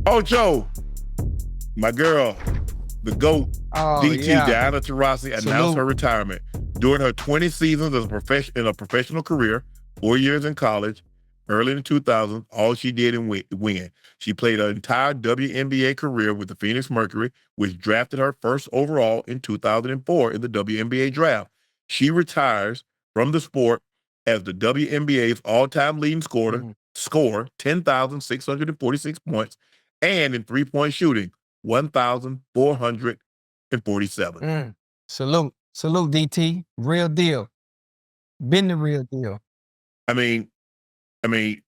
Ocho, my girl, the GOAT, DT, yeah. Diana Taurasi, announced Salute. her retirement. During her 20 seasons as in a professional career, 4 years in college, early in the 2000s, all she did in win. She played her entire WNBA career with the Phoenix Mercury, which drafted her first overall in 2004 in the WNBA draft. She retires from the sport as the WNBA's all-time leading scorer, 10,646 points, and in three-point shooting, 1,447. Salute. Salute, DT. Real deal. Been the real deal. I mean,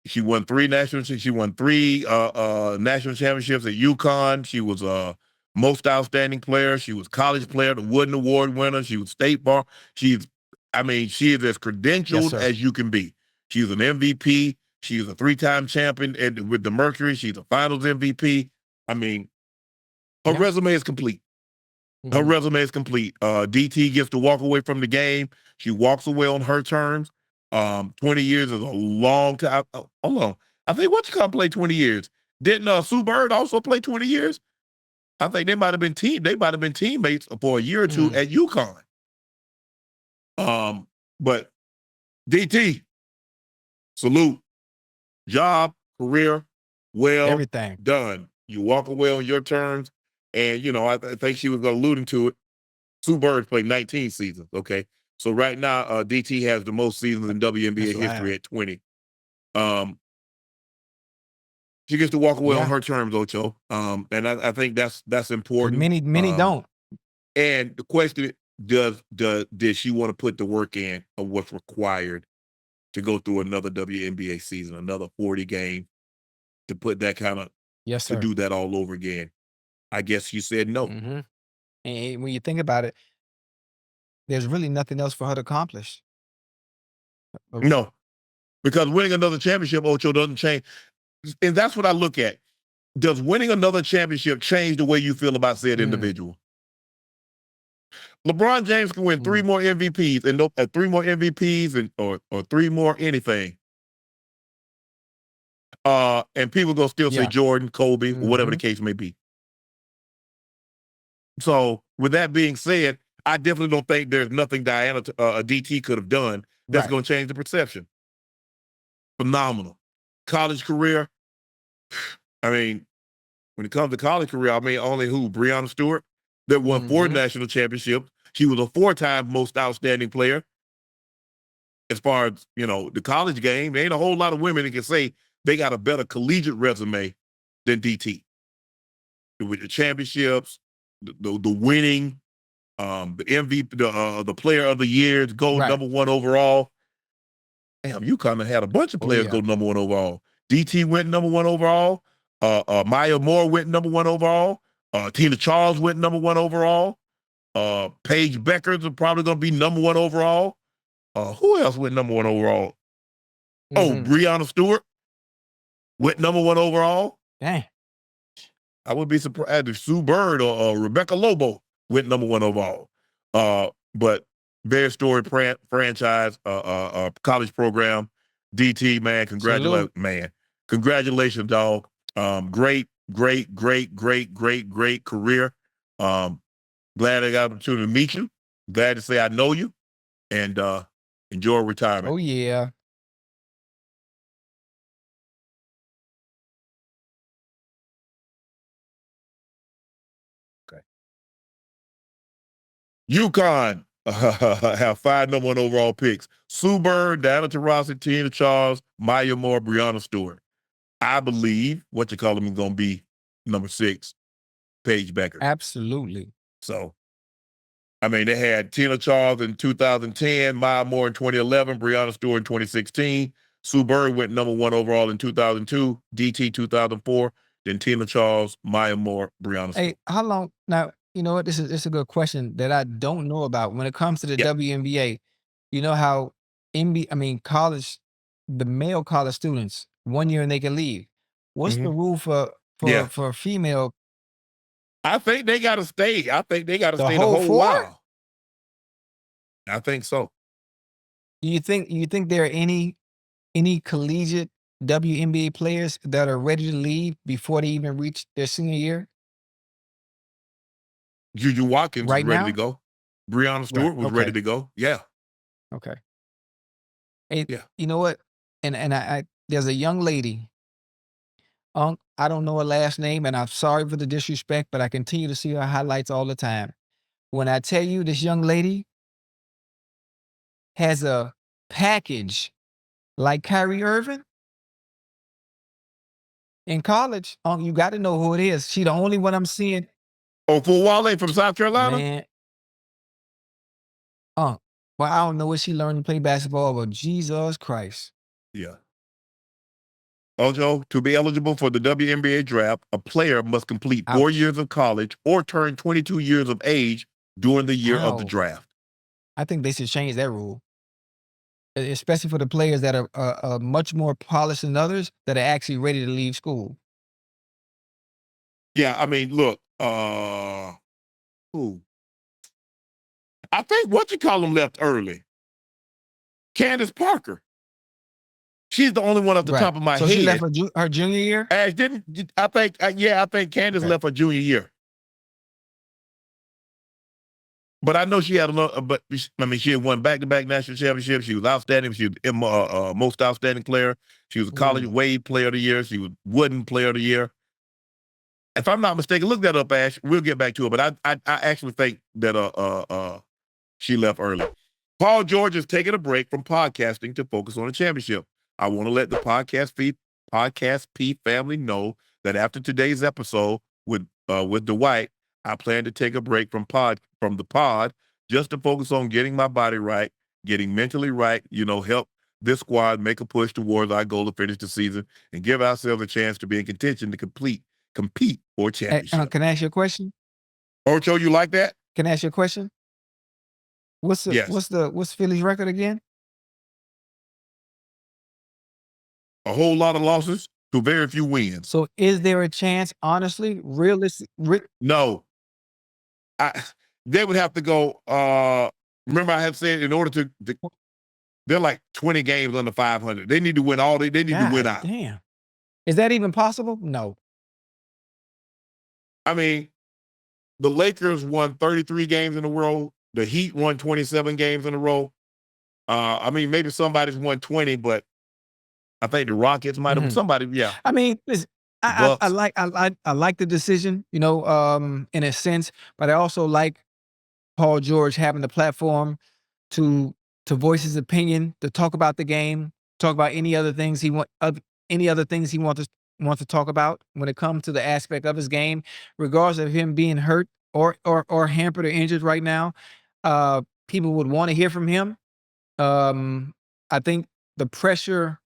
she won three national championships at UConn. She was most outstanding player. She was college player, the Wooden Award winner. She was state bar. She is as credentialed as you can be. She's an MVP. She's a three-time champion with the Mercury. She's a finals MVP. I mean, her resume is complete. Her resume is complete. DT gets to walk away from the game. She walks away on her terms. 20 years is a long time. Hold on. I think played 20 years. Didn't Sue Bird also play 20 years? I think they might have been teammates for a year or two at UConn. But DT, salute. Job, career, well Everything done. You walk away on your terms. And, I think she was alluding to it. Sue Bird played 19 seasons, okay? So right now, DT has the most seasons in WNBA history at 20. She gets to walk away on her terms, Ocho. And I think that's important. Many don't. And the question is, did she want to put the work in of what's required to go through another WNBA season, another 40 game, to put that kind of, to do that all over again? I guess she said no. And when you think about it, there's really nothing else for her to accomplish. No, because winning another championship, Ocho, doesn't change. And that's what I look at. Does winning another championship change the way you feel about said individual? LeBron James can win 3 more MVPs and 3 more MVPs or 3 more anything. And people gonna still say Jordan, Kobe, whatever the case may be. So with that being said, I definitely don't think there's nothing Diana DT could have done that's going to change the perception. Phenomenal. College career. I mean, when it comes to college career, only Breonna Stewart that won 4 national championships. She was a 4-time most outstanding player. As far as, the college game, there ain't a whole lot of women that can say they got a better collegiate resume than DT. With the championships, the winning, the MVP, the player of the year, go number 1 overall. Damn, UConn had a bunch of players go number 1 overall. DT went number 1 overall. Maya Moore went number 1 overall. Tina Charles went number 1 overall. Paige Beckers are probably going to be number 1 overall. Who else went number 1 overall? Oh, Breonna Stewart went number 1 overall. Dang. I would be surprised if Sue Bird or Rebecca Lobo went number 1 overall. But very storied franchise, college program. DT, man, congratulations, dog. Great career. Glad I got the opportunity to meet you. Glad to say I know you, and enjoy retirement. Oh yeah. UConn have 5 number 1 overall picks. Sue Bird, Diana Taurasi, Tina Charles, Maya Moore, Breonna Stewart. I believe what you call them is going to be number 6, Paige Becker. Absolutely. So, they had Tina Charles in 2010, Maya Moore in 2011, Breonna Stewart in 2016. Sue Bird went number 1 overall in 2002, DT 2004, then Tina Charles, Maya Moore, Breonna Stewart. Hey, how long now? You know what? This is a good question that I don't know about when it comes to the WNBA. You know how college, the male college students 1 year and they can leave. What's the rule for female? I think they got to stay. I think they got to stay the whole while. I think so. Do you think there are any collegiate WNBA players that are ready to leave before they even reach their senior year? Juju Watkins is Right ready to now? go. Breonna Right. Stewart was ready Okay. to go. Yeah. Okay. Hey, Yeah. you know what? And I there's a young lady, Unc, I don't know her last name, and I'm sorry for the disrespect, but I continue to see her highlights all the time. When I tell you this young lady has a package like Kyrie Irving in college, Unc, you got to know who it is. She the only one I'm seeing. Oh, for Wale from South Carolina? Man, Unc, well, I don't know where she learned to play basketball, but Jesus Christ. Yeah. Ocho, to be eligible for the WNBA draft, a player must complete 4 Ouch. years of college or turn 22 years of age during the year of the Ow. draft. I think they should change that rule, especially for the players that are much more polished than others that are actually ready to leave school. Yeah, I mean, look, who? I think what you call him left early. Candace Parker. She's the only one off the Right. top of my So she left head. her junior year? Ash didn't I think yeah, I think Candace Okay. left her junior year. But I know she had another. But I mean, she had won back-to-back national championships. she was outstanding. She was most outstanding player. She was a college Ooh. Wade player of the year. She was Wooden player of the year. If I'm not mistaken, look that up, Ash. We'll get back to it. But I actually think that she left early. Paul George is taking a break from podcasting to focus on the championship. I want to let the podcast P family know that after today's episode with Dwight, I plan to take a break from the pod just to focus on getting my body right, getting mentally right, help this squad make a push towards our goal to finish the season and give ourselves a chance to be in contention to compete for a Hey, championship. can I ask you a question? Ocho, you like that? Can I ask you a question? Yes. What's Philly's record again? A whole lot of losses to very few wins. So is there a chance, honestly, realistic? No. They would have to go. Remember, I had said in order to they're like 20 games under 500. They need to win all. They need to win God out. damn. Is that even possible? No. I mean, the Lakers won 33 games in a row. The Heat won 27 games in a row. I mean, maybe somebody's won 20, but I think the Rockets might have somebody. Yeah. I mean, listen, I Bucks. like the decision, in a sense, but I also like Paul George having the platform to voice his opinion, to talk about the game, talk about any other things he wants to talk about when it comes to the aspect of his game, regardless of him being hurt or hampered or injured right now. People would want to hear from him. I think the pressure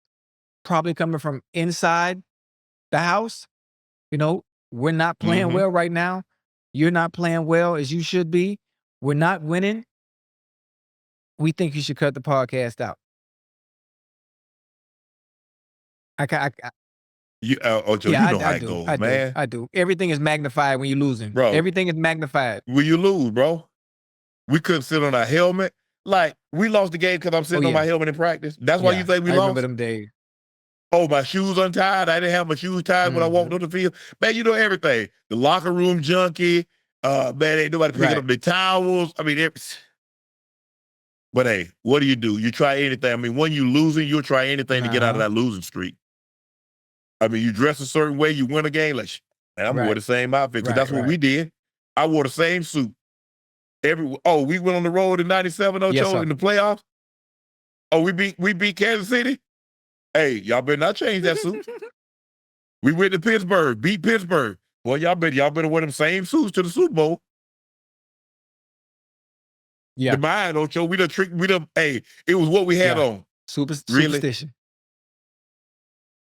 probably coming from inside the house. We're not playing well right now. You're not playing well as you should be. We're not winning. We think you should cut the podcast out. Ocho, Yeah, you know how I it do. goes, I do. man. I do. Everything is magnified when you're losing. Bro, Everything is magnified. when you lose, bro, we couldn't sit on our helmet. Like, we lost the game because I'm sitting on my helmet in practice. That's why you Yeah, think we I remember lost? them days. Oh, my shoes untied. I didn't have my shoes tied when I walked on the field. Man, you know everything. The locker room junkie. Man, ain't nobody picking up the towels. I mean, but hey, what do? You try anything. I mean, when you losing, you'll try anything to get out of that losing streak. I mean, you dress a certain way, you win a game, like, man, I'm wearing the same outfit because that's what we did. I wore the same suit. We went on the road in '97, Ocho, in the playoffs. Oh, we beat Kansas City. Hey, y'all better not change that suit. We went to Pittsburgh, beat Pittsburgh. Well, y'all better wear them same suits to the Super Bowl. Yeah. The mind, Ocho, hey, it was what we had on. Superstition.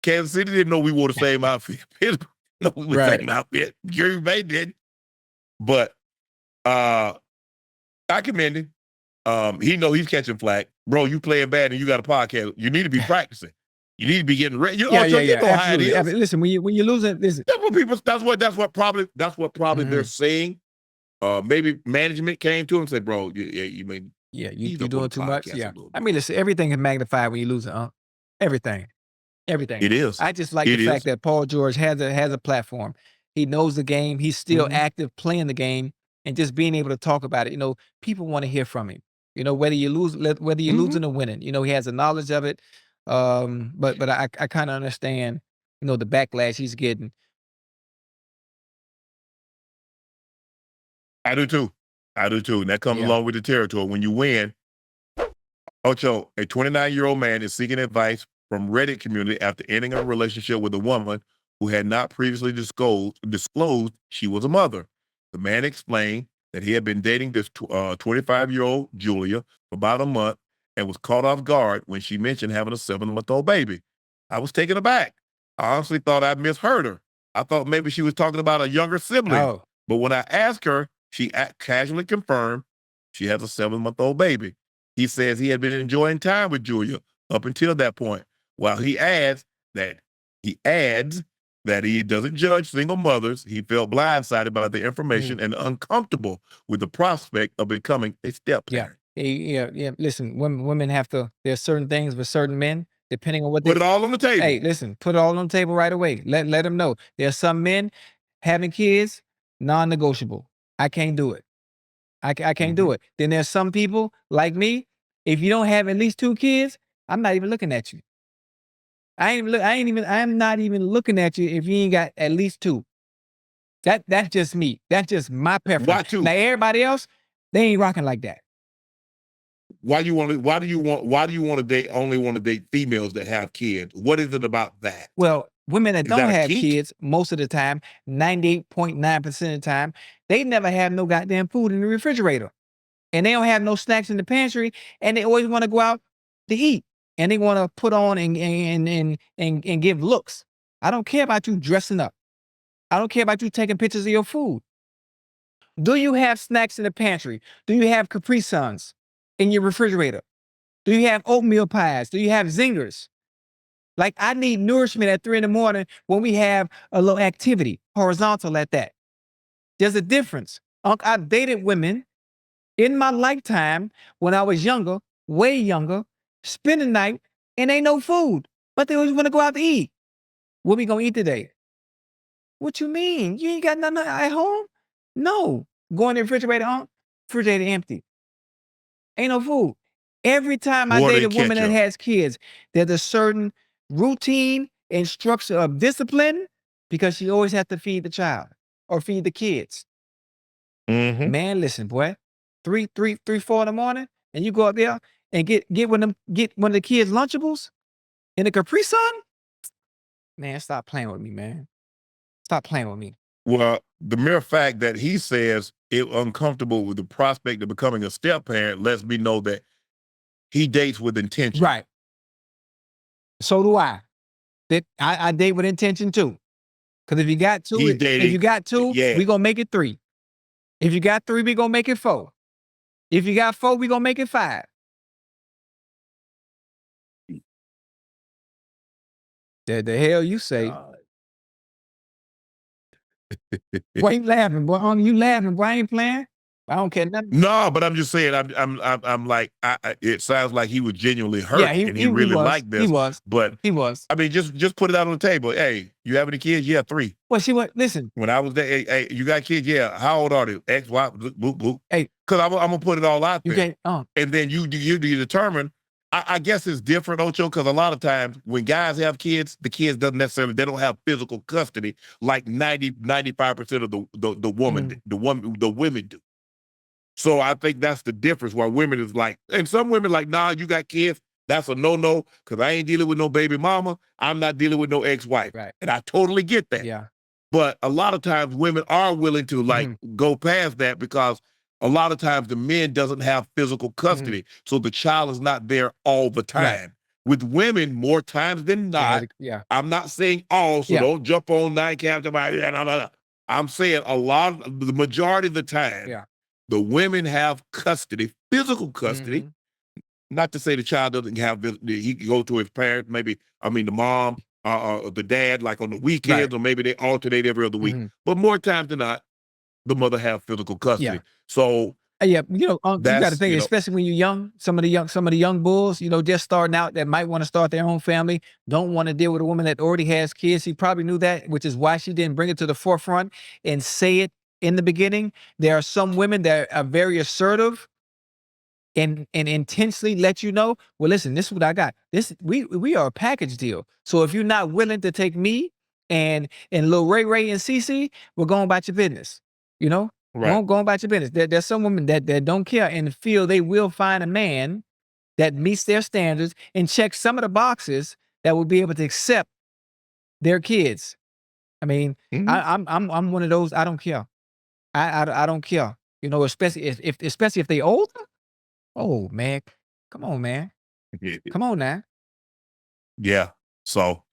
Kansas City didn't know we wore the same outfit. Pittsburgh didn't know we wore the same outfit. Green Bay did. But I commend him. He know he's catching flack. Bro, you playing bad and you got a podcast. You need to be practicing. You need to be getting ready. You know how it is. I mean, listen, when you lose it, listen. That's what probably they're saying. Maybe management came to him and said, "Bro, you mean you're doing too much." Yeah, I mean, listen, everything is magnified when you lose it, everything. Everything. It is. I just like It the is. fact that Paul George has a platform. He knows the game. He's still active playing the game and just being able to talk about it. You know, people want to hear from him. You know, whether you're losing or winning, you know, he has the knowledge of it. But I kind of understand, you know, the backlash he's getting. I do too. I do too. And that comes Yeah. along with the territory. When you win, Ocho, a 29-year-old man is seeking advice from Reddit community after ending a relationship with a woman who had not previously disclosed she was a mother. The man explained that he had been dating this 25-year-old Julia for about a month and was caught off guard when she mentioned having a 7-month-old baby. I was taken aback. I honestly thought I misheard her. I thought maybe she was talking about a younger sibling. Oh, But when I asked her, she casually confirmed she has a 7-month-old baby. He says he had been enjoying time with Julia up until that point, while he adds that he doesn't judge single mothers. He felt blindsided by the information and uncomfortable with the prospect of becoming a step yeah. parent. Yeah. Listen, women have to, there's certain things with certain men, depending on what Put they, it all on the table. hey, listen, put it all on the table right away. Let them know. There's some men having kids, non-negotiable. I can't do it. I can't do it. Then there's some people like me, if you don't have at least 2 kids, I'm not even looking at you. I'm not even looking at you if you ain't got at least 2. That's just me. That's just my preference. Why 2? Now everybody else, they ain't rocking like that. Why do you want to date only want to date females that have kids? What is it about that? Well, women that Is don't that a have kink? kids, most of the time, 98.9% of the time, they never have no goddamn food in the refrigerator. And they don't have no snacks in the pantry, and they always want to go out to eat. And they want to put on and give looks. I don't care about you dressing up. I don't care about you taking pictures of your food. Do you have snacks in the pantry? Do you have Capri Suns in your refrigerator? Do you have oatmeal pies? Do you have zingers? Like, I need nourishment at 3 in the morning when we have a little activity, horizontal at that. There's a difference. I've dated women in my lifetime when I was younger, way younger, spend the night and ain't no food, but they always want to go out to eat. What we gonna eat today? What you mean? You ain't got nothing at home? No. Go in the refrigerator, refrigerator empty. Ain't no food. Every time I Water date a and woman that ketchup. has kids, there's a certain routine and structure of discipline because she always has to feed the child or feed the kids. Man, listen, boy, 3, 4 in the morning, and you go up there and get one of the kids' Lunchables in a Capri Sun? Man, stop playing with me, man. Stop playing with me. Well, the mere fact that he says it uncomfortable with the prospect of becoming a step parent lets me know that he dates with intention. Right. So do I. I date with intention too. Because if you got 2, He's dating. Yeah. we gonna make it 3. If you got 3, we gonna make it 4. If you got 4, we gonna make it 5. The hell you say? Why you laughing, boy? You laughing, boy? I ain't playing. I don't care nothing. No, but I'm just saying. I'm like. It sounds like he was genuinely hurt, Yeah, and he really liked this. He was. But He was. I mean, just put it out on the table. Hey, you have any kids? Yeah, 3. Well, listen. When I was there, hey, you got kids? Yeah. How old are they? X, Y, boop, boop. Hey, because I'm gonna put it all out you there. can't. And then you determine. I guess it's different, Ocho, because a lot of times when guys have kids, the kids doesn't necessarily, they don't have physical custody like 95% of the women do. So I think that's the difference why women is like, and some women like, nah, you got kids. That's a no-no because I ain't dealing with no baby mama. I'm not dealing with no ex-wife. Right. And I totally get that. Yeah. But a lot of times women are willing to like go past that because a lot of times the men doesn't have physical custody. So the child is not there all the time. Right. With women, more times than not, Yeah. I'm not saying all, so Yeah. don't jump on Nightcap. I'm saying the majority of the time, Yeah. the women have custody, physical custody. Not to say the child doesn't have, he can go to his parents, maybe, the mom or the dad, like on the weekends, or maybe they alternate every other week. But more times than not, the mother have physical custody. Yeah. So Yeah, you know, you got to That's, think, especially when you're young. Some of the young bulls, you know, just starting out that might want to start their own family, don't want to deal with a woman that already has kids. She probably knew that, which is why she didn't bring it to the forefront and say it in the beginning. There are some women that are very assertive and intensely let you know, well, listen, this is what I got. We are a package deal. So if you're not willing to take me and Lil Ray and Cece, we're going about your business. You know, right. going about your business. There's some women that don't care and feel they will find a man that meets their standards and checks some of the boxes that will be able to accept their kids. I mean, Mhm. I'm one of those. I don't care. I don't care. You know, especially if they older. Oh man, come on, man. Come on now. Yeah. So,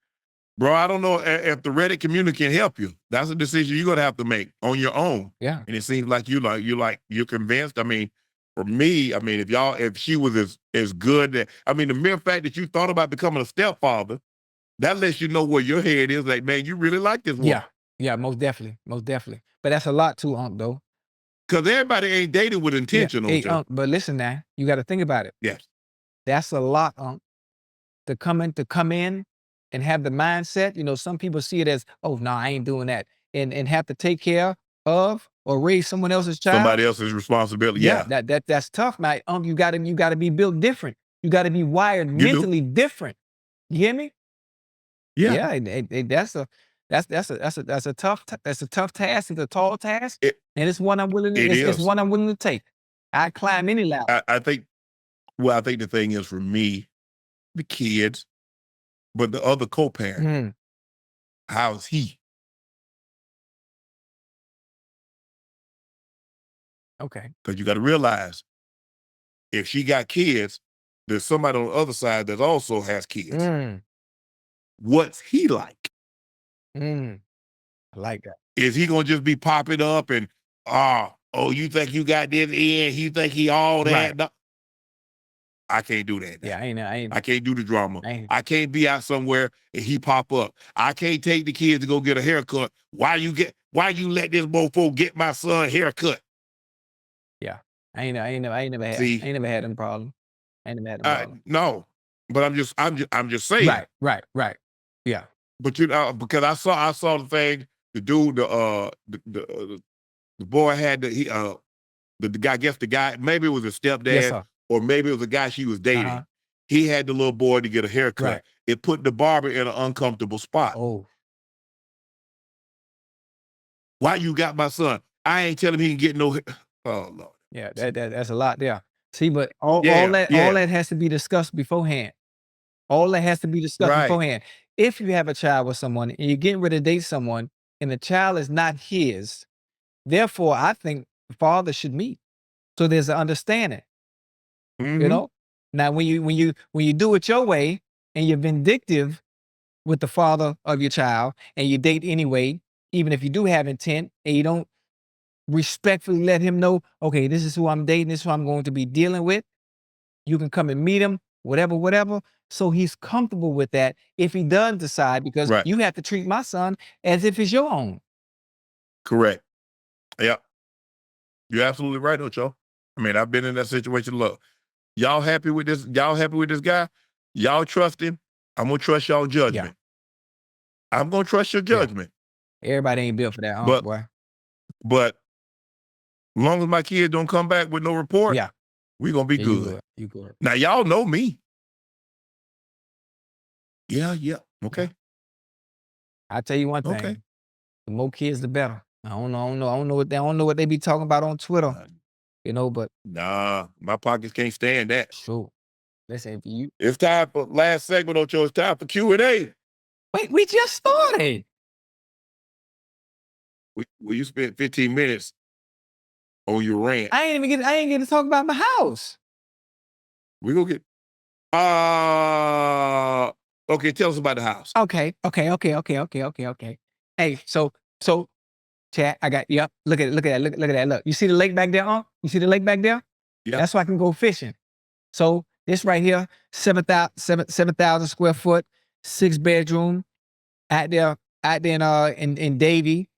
bro, I don't know if the Reddit community can help you. That's a decision you're gonna have to make on your own. Yeah. And it seems like you're convinced. I mean, for me, I mean, if she was as good, I mean, the mere fact that you thought about becoming a stepfather, that lets you know where your head is. Like, man, you really like this woman. Yeah. Yeah, most definitely. Most definitely. But that's a lot too, Unc, though. Because everybody ain't dating with Yeah. intention, Hey, Ocho. Unc, but listen now, you got to think about it. Yes. That's a lot, Unc, to come in and have the mindset. You know, some people see it as, oh no, I ain't doing that. And have to take care of or raise someone else's child. Somebody else's responsibility. Yeah, Yeah. that's tough, man. You gotta be built different. You gotta be wired You do. mentally different. You hear me? Yeah. Yeah, and that's a tough task. It's a tall task, It and it's one I'm willing to it it's is. one I'm willing to take. I climb any ladder. I think I think the thing is for me, the kids, but the other co-parent, Mm, how's he? okay. Because you got to realize if she got kids, there's somebody on the other side that also has kids. Mm, What's he like? mm. I like that. Is he gonna just be popping up and oh, you think you got this in? You think he all Right. that? No, I can't do that Yeah, now. I ain't I can't do the drama. I ain't I can't be out somewhere and he pop up. I can't take the kids to go get a haircut. Why you let this mofo get my son a haircut? yeah. I See, ain't never had them problem. I ain't never had them problem. no, but I'm just saying. Right. Yeah. But you know, because I saw the thing. The dude, the boy had the guy. I guess the guy, maybe it was a Yes, stepdad, sir. or maybe it was a guy she was Uh-huh. dating. He had the little boy to get a haircut. Right. It put the barber in an uncomfortable spot. Oh, Why you got my son? I ain't telling him he can get no. Oh Lord. yeah, that's a lot there. See, but all Yeah, that all yeah, that has to be discussed beforehand. All that has to be discussed right. beforehand. If you have a child with someone and you're getting ready to date someone and the child is not his, therefore, I think the father should meet. So there's an understanding, you Hmm. know? Now, when you do it your way and you're vindictive with the father of your child and you date anyway, even if you do have intent and you don't respectfully let him know, okay, this is who I'm dating, this is who I'm going to be dealing with. You can come and meet him, whatever. So he's comfortable with that if he does decide, because Right. you have to treat my son as if it's your own. Correct. Yeah, you're absolutely right, Ocho. I mean, I've been in that situation. Look, y'all happy with this? Y'all happy with this guy? Y'all trust him? I'm gonna trust y'all Yeah, judgment. I'm gonna trust your yeah. judgment. Everybody ain't built for that, But boy. but as long as my kids don't come back with no report, Yeah, we gonna be yeah, you good. good. You good. Now y'all know me. Yeah, yeah. Yeah. Okay. I tell you one Okay. thing: the more kids, the better. I don't know what they be talking about on Twitter, Uh, but nah, my pockets can't stand that. sure. Listen, if you It's time for last segment, Ocho. It's time for Q&A. wait, we just started. You spent 15 minutes on your rant. I ain't get to talk about my house. We gonna get uh okay, tell us about the house. Okay. Hey, so Chad, I got yep. Look at it. Look at that. Look. You see the lake back there, huh? You see the lake back there? Yeah. That's why I can go fishing. So this right here, 7,000 square foot, 6 bedroom out there in Davie.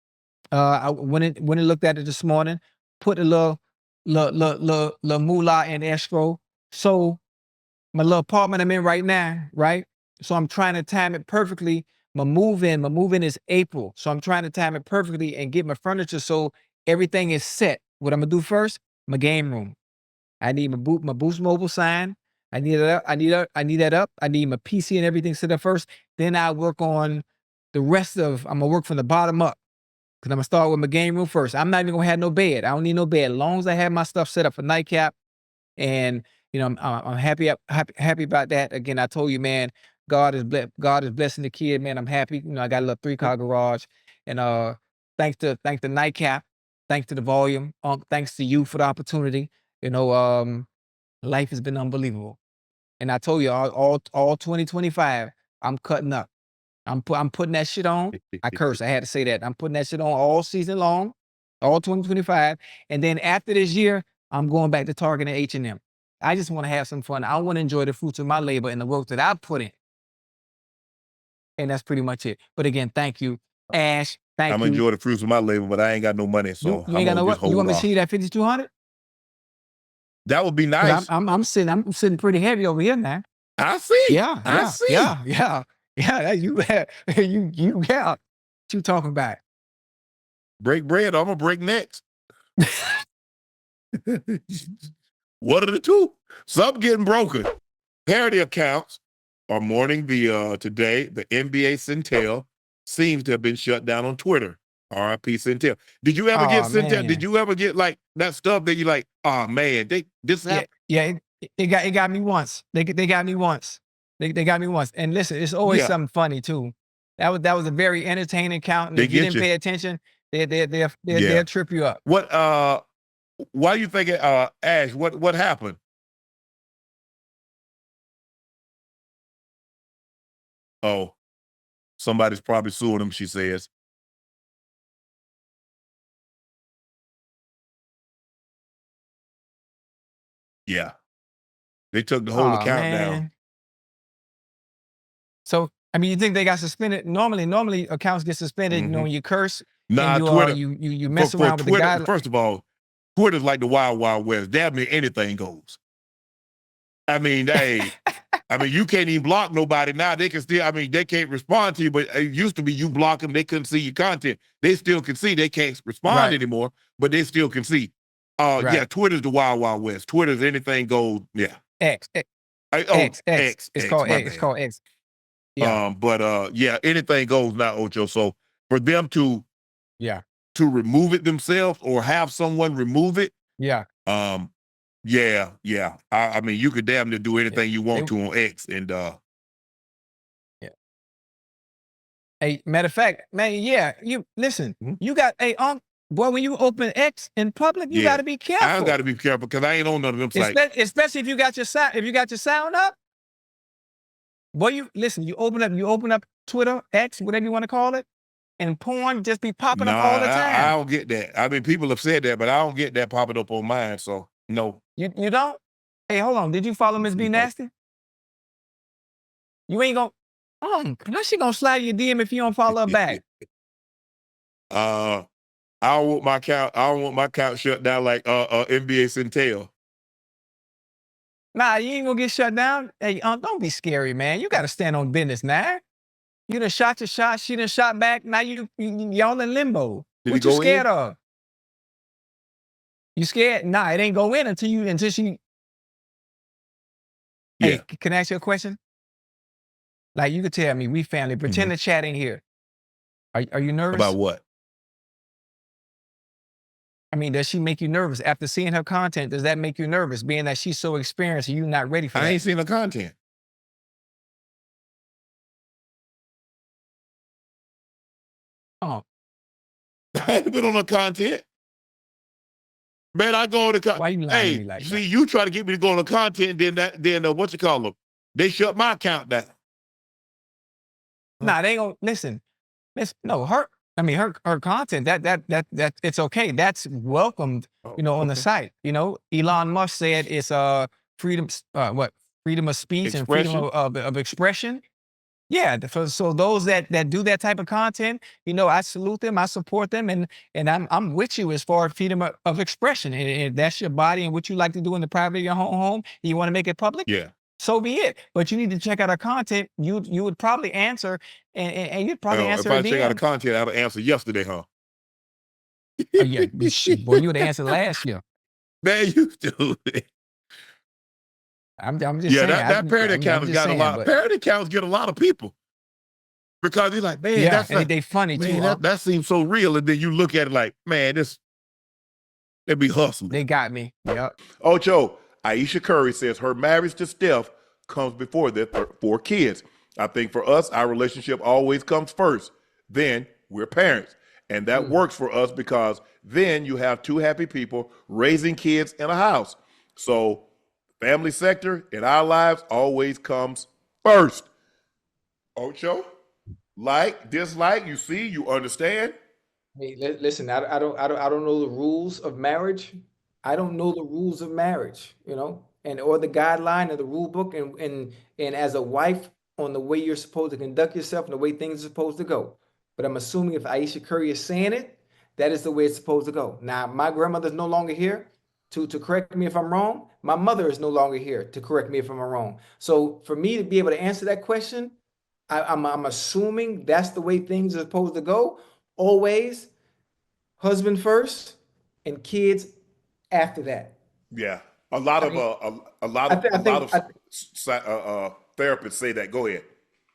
I went and looked at it this morning. Put a little la moolah and escrow. So my little apartment I'm in right now, right? So I'm trying to time it perfectly. My move-in is April. So I'm trying to time it perfectly and get my furniture so everything is set. What I'm gonna do first, my game room. I need my Boost Mobile sign. I need that up. I need that up. I need my PC and everything set up first. Then I work on the rest of, I'm gonna work from the bottom up. Cause I'm gonna start with my game room first. I'm not even gonna have no bed. I don't need no bed. As long as I have my stuff set up for Nightcap, and I'm happy about that. Again, I told you, man, God is blessing the kid, man. I'm happy. I got a little 3-car garage, and thanks to Nightcap, thanks to the volume, thanks to you for the opportunity. Life has been unbelievable, and I told you all 2025, I'm cutting up. I'm putting that shit on. I curse. I had to say that. I'm putting that shit on all season long, all 2025, and then after this year, I'm going back to Target and H&M. I just want to have some fun. I want to enjoy the fruits of my labor and the work that I put in, and that's pretty much it. But again, thank you, Ash. I'm Thank you. enjoying the fruits of my labor, but I ain't got no money, so You I'm ain't got gonna no just what? You hold want me to off. see you that 5,200? That would be nice. I'm sitting pretty heavy over here now. I see. Yeah, I see. yeah. You yeah. What you talking about? Break bread. I'm gonna break necks. What are the two? Some getting broken. Parody accounts are mourning today. The NBA Cental seems to have been shut down on Twitter. R.I.P. Cental. Did you ever get Cental? Man. Did you ever get like that stuff that you like? Oh man, this happened. Yeah. It got me once. They got me once. They got me once. And listen, it's always something funny too. That was a very entertaining account. And if you didn't pay attention, they'll trip you up. What why do you think Ash, what happened? Oh, somebody's probably suing him, she says. Yeah. They took the whole account down. So, I mean, you think they got suspended? Normally accounts get suspended, when you curse. Nah, and Twitter. You mess around with Twitter, the guy. First of all, Twitter's like the Wild Wild West. Damn near anything goes. I mean, you can't even block nobody now. They can still, they can't respond to you, but it used to be you block them, they couldn't see your content. They still can see. They can't respond anymore, but they still can see. Yeah, Twitter's the Wild Wild West. Twitter's anything goes. Yeah. X. It's called X. It's called X. Yeah. Yeah, anything goes now, Ocho. So for them to remove it themselves or have someone remove it. Yeah. Yeah. I mean, you could damn near do anything you want to on X, and Hey, matter of fact, man, you listen. You got Unc, boy, when you open X in public, you got to be careful. I got to be careful because I ain't on none of them sites. Especially if you got your sound up. Boy, you open up Twitter, X, whatever you want to call it, and porn just be popping up all the time. I don't get that. I mean, people have said that, but I don't get that popping up on mine. So no. You don't? Hey, hold on. Did you follow Miss B Nasty? You ain't gonna. How she gonna slide your DM if you don't follow her back? I don't want my account. I don't want my account shut down like NBA Cental. Nah, you ain't gonna get shut down. Hey, don't be scary, man. You gotta stand on business now. You done shot your shot. She done shot back. Now y'all in limbo. What you scared of? You scared? Nah, it ain't go in until she. Hey, can I ask you a question? Like, you could tell me, we family. Pretend the chat ain't here. Are you nervous? About what? I mean, does she make you nervous? After seeing her content, does that make you nervous, being that she's so experienced and you're not ready for that? I ain't seen her content. Oh. I ain't been on her content. Man, I go on the content. Why you lying to me like that? See, you try to get me to go on the content, then what you call them? They shut my account down. Nah, they gonna listen. No, her content, that it's okay. That's welcomed, on the site. Elon Musk said it's freedom of speech and freedom of expression. Yeah, so those that do that type of content, I salute them, I support them, and I'm with you as far as freedom of expression. And if that's your body and what you like to do in the private of your home, and you want to make it public, Yeah. so be it. But you need to check out our content. You would probably answer, and you'd probably If answer I at check the out the end. content, I'd answer yesterday, huh? Oh yeah, boy, you would have answered last year. Man, you do it. I'm just Yeah, saying. that parody account I'm has just got a saying. lot. But Parody accounts get a lot of people because they're like, man, yeah, that's and like, they funny too. man, that seems so real. And then you look at it like, man, they be hustling. They got me. Yep. Ocho, Ayesha Curry says her marriage to Steph comes before their 4 kids. I think for us, our relationship always comes first. Then we're parents. And that works for us because then you have 2 happy people raising kids in a house. So family sector in our lives always comes first. Ocho, like, dislike, you see, you understand? Hey, listen, I don't know the rules of marriage. I don't know the rules of marriage, and or the guideline of the rule book, and as a wife on the way you're supposed to conduct yourself and the way things are supposed to go. But I'm assuming if Ayesha Curry is saying it, that is the way it's supposed to go. Now, my grandmother's no longer here to correct me if I'm wrong. My mother is no longer here to correct me if I'm wrong. So for me to be able to answer that question, I'm assuming that's the way things are supposed to go. Always husband first and kids after that. Yeah. A lot I of mean, a lot I of think a I lot think of I, therapists say that. Go ahead.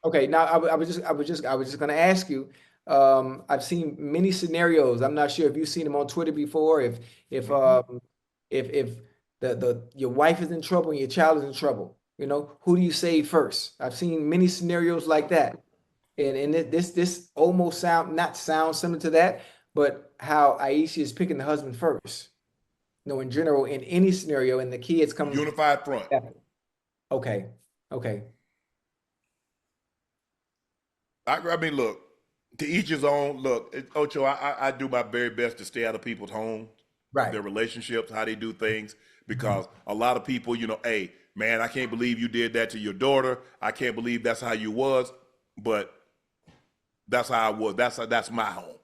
okay. Now I was just gonna ask you. I've seen many scenarios. I'm not sure if you've seen them on Twitter before. If um if the your wife is in trouble and your child is in trouble, who do you save first? I've seen many scenarios like that. And this almost not sound similar to that, but how Aisha is picking the husband first. No, in general, in any scenario, and the kids come Unified front. after. Okay, okay, I mean, look, to each his own. Look, Ocho, I do my very best to stay out of people's homes, right. their relationships, how they do things, Mhm. because a lot of people, hey, man, I can't believe you did that to your daughter. I can't believe that's how you was, but that's how I was. That's my home.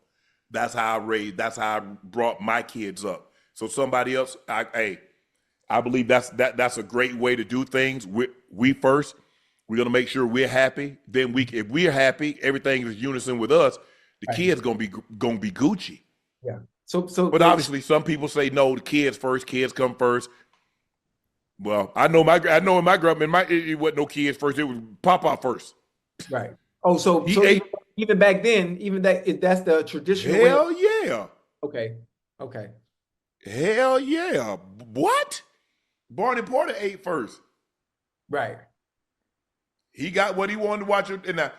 That's how I raised. That's how I brought my kids up. So somebody else, I believe that's a great way to do things. We first, we're gonna make sure we're happy. Then if we're happy, everything is unison with us. The Right. kids gonna be Gucci. Yeah. So But obviously, some people say no. The kids first. Kids come first. Well, I know in my grandma, it wasn't no kids first. It was Papa first. right. Oh, so He so ate. even back then, even that's the traditional way. Hell yeah. Okay, okay, Hell yeah. What? Barney Porter ate first. right, He got what he wanted to watch, and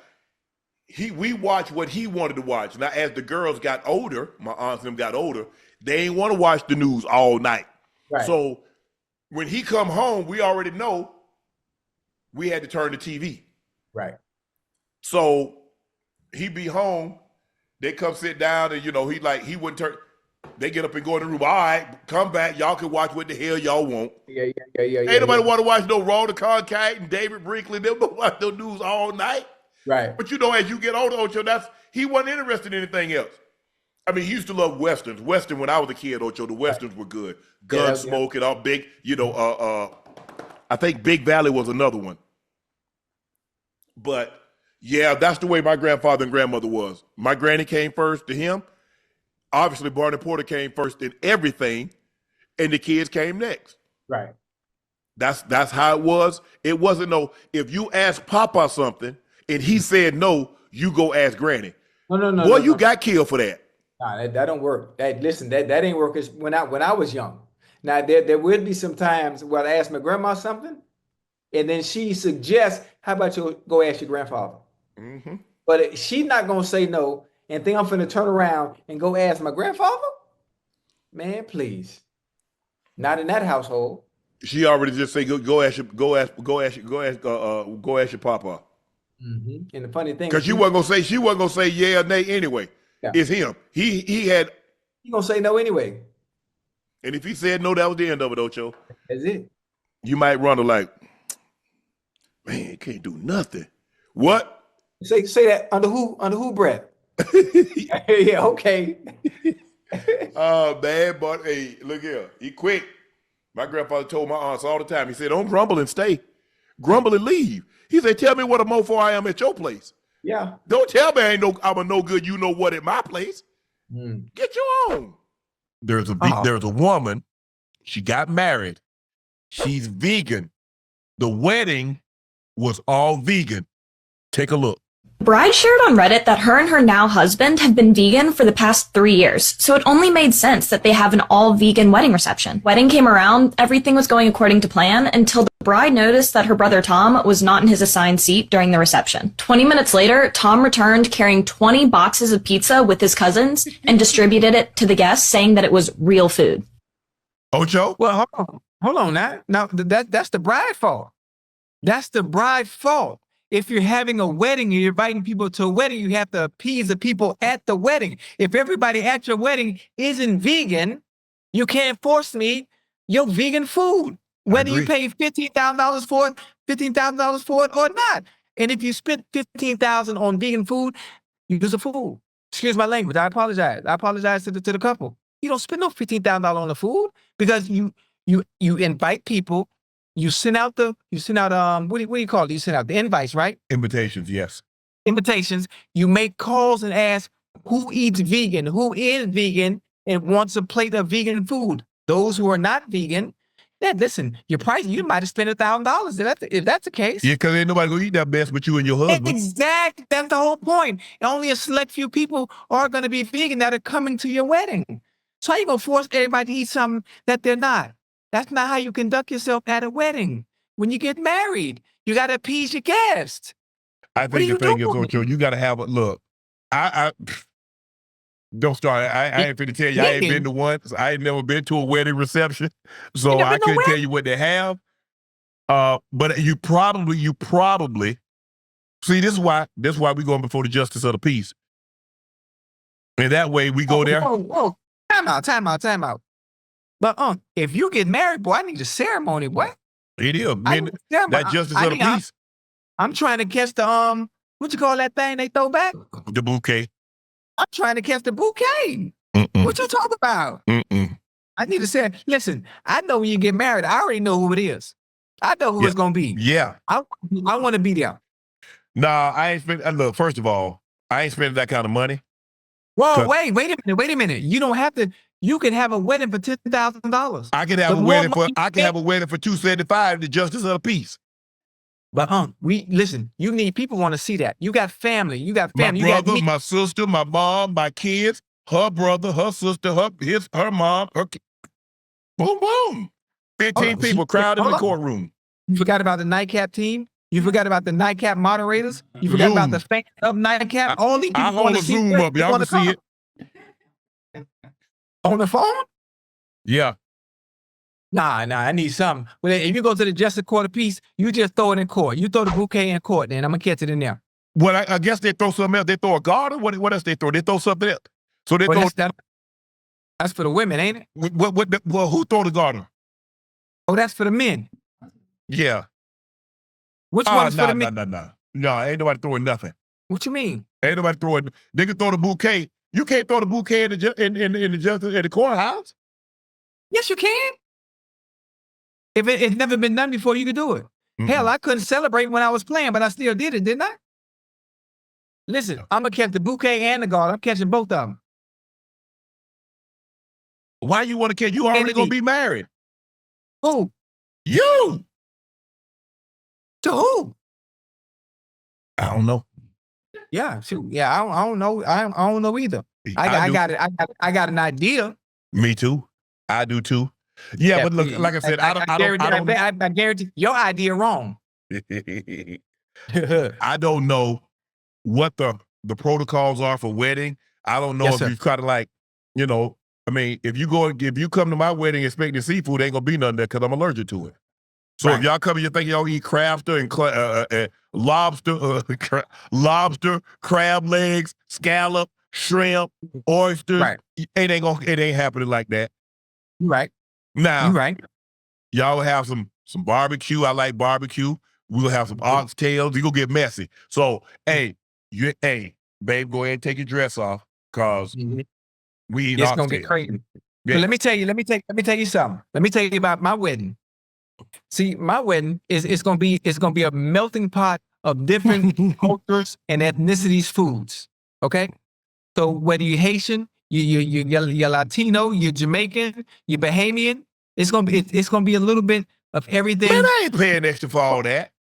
we watched what he wanted to watch. Now, as the girls got older, my aunts and them got older, they ain't want to watch the news all night. right, So when he come home, we already know we had to turn the TV. right. So he be home. They come sit down, and he wouldn't turn. They get up and go in the room. All right, come back. Y'all can watch what the hell y'all want. Yeah. Ain't nobody want to watch no Raw the Concat and David Brinkley. They don't watch no news all night. Right. But as you get older, Ocho, he wasn't interested in anything else. I mean, he used to love westerns. Western when I was a kid, Ocho, the westerns were good. Gunsmoke and all big. I think Big Valley was another one. But yeah, that's the way my grandfather and grandmother was. My granny came first to him. Obviously, Barney Porter came first in everything, and the kids came next. Right. That's how it was. It wasn't if you asked Papa something and he said no, you go ask Granny. No. Boy, you got killed for that. Nah, that don't work. Listen, that ain't work. When I was young. Now there would be some times where I ask my grandma something, and then she suggests, "How about you go ask your grandfather?" Mm-hmm. But she's not gonna say no and think I'm finna turn around and go ask my grandfather. Man, please, not in that household. She already just say go ask your Papa. And the funny thing, Because she wasn't gonna say yeah or nay anyway. yeah, It's him. He had, he gonna say no anyway. and if he said no, that was the end of it, Ocho. That's it. You might run to like, man, can't do nothing. What? Say that under who breath? Yeah, okay. Oh man, but hey, look here. He quick. My grandfather told my aunts all the time. He said, "Don't grumble and stay. Grumble and leave." He said, "Tell me what a mofo I am at your place. Yeah. Don't tell me I'm a no good. You know what at my place. Get your own." There's a woman. She got married. She's vegan. The wedding was all vegan. Take a look. Bride shared on Reddit that her and her now husband have been vegan for the past 3 years, so it only made sense that they have an all-vegan wedding reception. Wedding came around, everything was going according to plan, until the bride noticed that her brother Tom was not in his assigned seat during the reception. 20 minutes later, Tom returned carrying 20 boxes of pizza with his cousins and distributed it to the guests, saying that it was real food. Ocho? Well, hold on now. Now, that's the bride's fault. That's the bride's fault. If you're having a wedding and you're inviting people to a wedding, you have to appease the people at the wedding. If everybody at your wedding isn't vegan, you can't force me your vegan food, whether you pay $15,000 for it or not. And if you spend $15,000 on vegan food, you're a fool. Excuse my language. I apologize. I apologize to the couple. You don't spend no $15,000 on the food because you invite people. You send out what do you call it? You send out the invites, right? Invitations, yes. Invitations. You make calls and ask who eats vegan, who is vegan and wants a plate of vegan food. Those who are not vegan, listen, your price, you might have spent $1,000 if that's the case. Yeah, because ain't nobody gonna eat that best but you and your husband. Exactly. That's the whole point. Only a select few people are going to be vegan that are coming to your wedding. So how you going to force everybody to eat something that they're not? That's not how you conduct yourself at a wedding. When you get married, you got to appease your guests. I think the thing is, Ocho, you got to have a look. I don't start. I ain't finna tell you. I ain't been to one. I ain't never been to a wedding reception, so I couldn't tell you what they have. But you probably see. This is why we going before the justice of the peace, and that way we go there. Whoa. Time out. But if you get married, boy, I need a ceremony, boy. It is. That justice of the peace. I'm trying to catch the what you call that thing they throw back? The bouquet. I'm trying to catch the bouquet. What you talking about? I need to say, listen, I know when you get married, I already know who it is. I know who it's gonna be. Yeah. I want to be there. Nah, I ain't spend. Look, first of all, I ain't spending that kind of money. Whoa, wait a minute. You don't have to. You can have a wedding for $10,000. I can have a wedding for $275. The justice of the peace. But listen. You need people want to see that. You got family. My brother, my sister, my mom, my kids, her brother, her sister, her mom, her. Boom, boom. 15 people crowded in the courtroom. You forgot about the Nightcap team. You forgot about the Nightcap moderators. You forgot about the fans of Nightcap. All these people want to see. Zoom up. Y'all can see it. On the phone? Yeah. Nah, I need something. Well, if you go to the Justice Court of Peace, you just throw it in court. You throw the bouquet in court, then I'm going to catch it in there. Well, I guess they throw something else. They throw a garter? What else they throw? They throw something else. So they throw... That's for the women, ain't it? Well, who throw the garter? Oh, that's for the men. Yeah. Which one's for the men? No, ain't nobody throwing nothing. What you mean? Ain't nobody throwing... They can throw the bouquet. You can't throw the bouquet in the courthouse. Yes, you can. If it's never been done before, you can do it. Hell, I couldn't celebrate when I was playing, but I still did it, didn't I? Listen, I'm going to catch the bouquet and the garter. I'm catching both of them. Why you want to catch? You already going to be married. Who? You. To who? I don't know. Yeah, shoot. Yeah, I don't know. I don't know either. I got it. I got an idea. Me too. I do too. Yeah, but look, like I said, I guarantee your idea wrong. I don't know what the protocols are for wedding. I don't know if you kind of like, I mean, if you come to my wedding expecting seafood, ain't gonna be nothing there because I'm allergic to it. So if y'all come, you think y'all eat crafter and lobster, crab legs, scallop, shrimp, oysters. Right. It ain't happening like that. Right. Now, right. Y'all will have some barbecue. I like barbecue. We'll have some oxtails. You gonna get messy. So, hey, hey, babe, go ahead and take your dress off, cause we eat It's gonna get oxtail. crazy. Yeah. But let me tell you something. Let me tell you about my wedding. See, my wedding is gonna be a melting pot of different cultures and ethnicities foods. Okay, so whether you're Haitian, you're Latino, you're Jamaican, you're Bahamian, it's gonna be a little bit of everything. Man, I ain't paying extra for all that.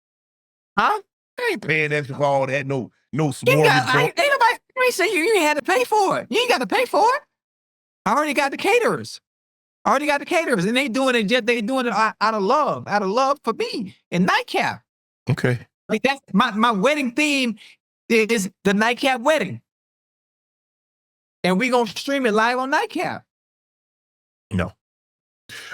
Huh? I ain't paying extra for all that. No Ain't smorgasbord. nobody ain't say you ain't had to pay for it. You ain't got to pay for it. I already got the caterers. And they doing it out of love for me and Nightcap. Okay. Like that's my wedding theme is the Nightcap wedding. And we gonna stream it live on Nightcap. No.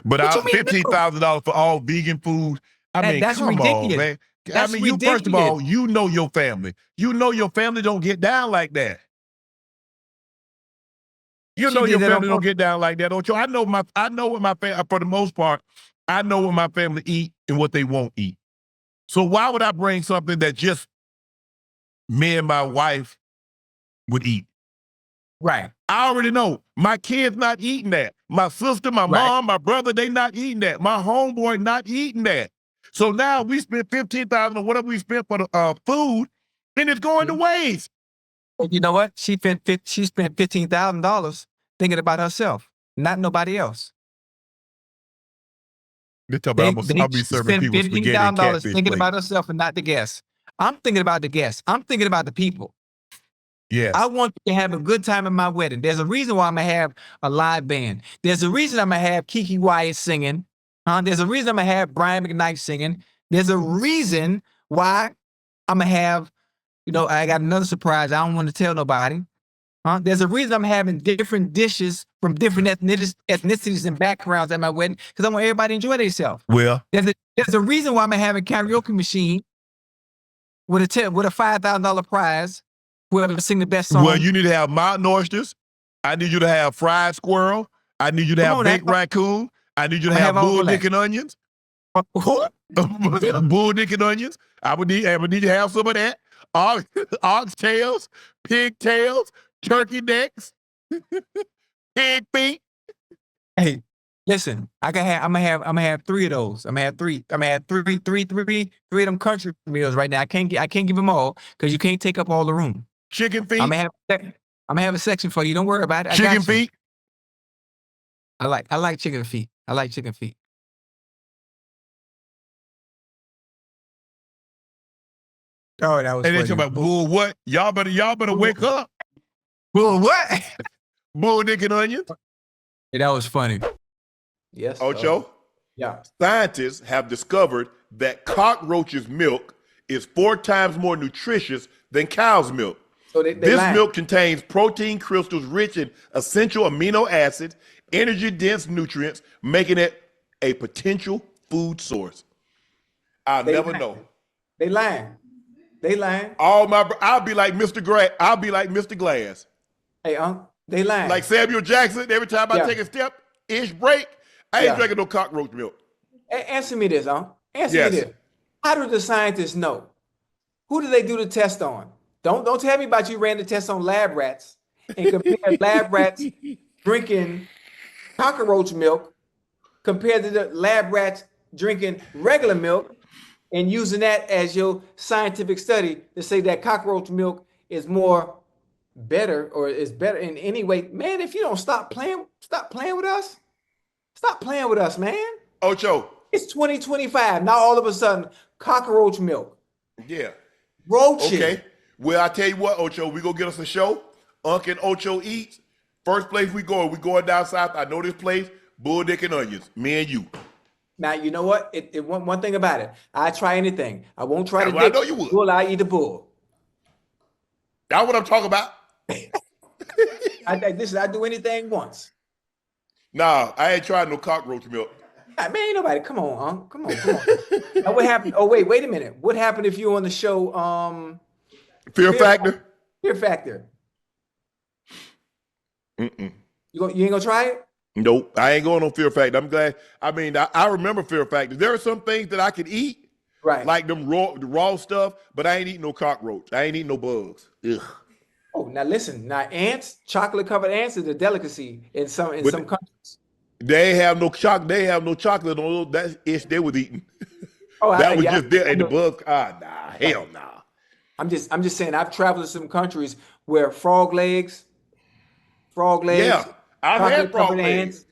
But $15,000 for all vegan food. That's come ridiculous. on, man. That's you first of ridiculous. all, you know your family. You know your family don't get down like that. You know your family don't get down like that, Ocho. I know what my family, for the most part, I know what my family eat and what they won't eat. So why would I bring something that just me and my wife would eat? Right. I already know. My kids not eating that. My sister, my mom, my brother, they not eating that. My homeboy not eating that. So now we spent $15,000 or whatever we spent for the food, and it's going to waste. You know what? She spent $15,000 thinking about herself, not nobody else. I'll be serving people spaghetti and catfish thinking plate. about herself and not the guests. I'm thinking about the guests. I'm thinking about the people. Yes. I want you to have a good time at my wedding. There's a reason why I'm gonna have a live band. There's a reason I'm gonna have Kiki Wyatt singing. There's a reason I'm gonna have Brian McKnight singing. There's a reason why I'm gonna have, I got another surprise. I don't want to tell nobody. There's a reason I'm having different dishes from different ethnicities and backgrounds at my wedding, because I want everybody to enjoy themselves. Well, there's a reason why I'm having a karaoke machine with a $5,000 prize. Whoever sing the best song. Well, you need to have mountain oysters. I need you to have fried squirrel. I need you to have baked raccoon. I need you to have bull dick and onions. Bull dick and onions. I would need you to have some of that. Ox tails, pig tails, turkey necks, pig feet. Hey, listen, I'm gonna have 3 of those. I'm gonna have three of them country meals right now. I can't give them all because you can't take up all the room. Chicken feet. I'm gonna have a section for you. Don't worry about it. Chicken feet. I like chicken feet. I like chicken feet. Oh, that was And funny. they talk about bull what? Y'all better wake up. Bull what? Bull dick and onions. Hey, that was funny. Yes. Ocho? Yeah. Scientists have discovered that cockroaches' milk is 4 times more nutritious than cow's milk. So this milk contains protein crystals rich in essential amino acids, energy-dense nutrients, making it a potential food source. I'll never know. They lying. I'll be like Mr. Glass. Hey, they lying. Like Samuel Jackson, every time I take a step-ish break, I ain't drinking no cockroach milk. Answer me this, Answer Yes. me this. How do the scientists know? Who do they do the test on? Don't tell me about you ran the test on lab rats and compare lab rats drinking cockroach milk compared to the lab rats drinking regular milk and using that as your scientific study to say that cockroach milk is better in any way. Man, if you don't stop playing with us. Stop playing with us, man. Ocho. It's 2025. Now all of a sudden, cockroach milk. Yeah. Roaches. Okay. Well, I tell you what, Ocho, we go get us a show. Unc and Ocho Eats. First place we going down south. I know this place. Bull dick and onions. Me and you. Now you know what? One thing about it. I try anything. I won't try to. I know you would. Bull, I eat the bull. That's what I'm talking about. I do anything once. Nah, I ain't trying no cockroach milk. Man, ain't nobody. Come on, Come on. Now, what happened? Oh, wait a minute. What happened if you were on the show? Fear Factor? Fear Factor. Mm-mm. You ain't gonna try it? Nope, I ain't going on Fear Factor. I'm glad. I remember Fear Factor. There are some things that I could eat, Right. like them raw stuff, but I ain't eating no cockroach. I ain't eating no bugs. Ugh. Oh, now listen. Now ants, chocolate covered ants is a delicacy in some But countries. they have no chocolate. They have no chocolate on those. That ish they was eating. Oh, That was yeah, just there, I and the know. bugs. Nah, hell nah. I'm just saying. I've traveled to some countries where frog Yeah, legs, I've had chocolate frog covered legs. ants.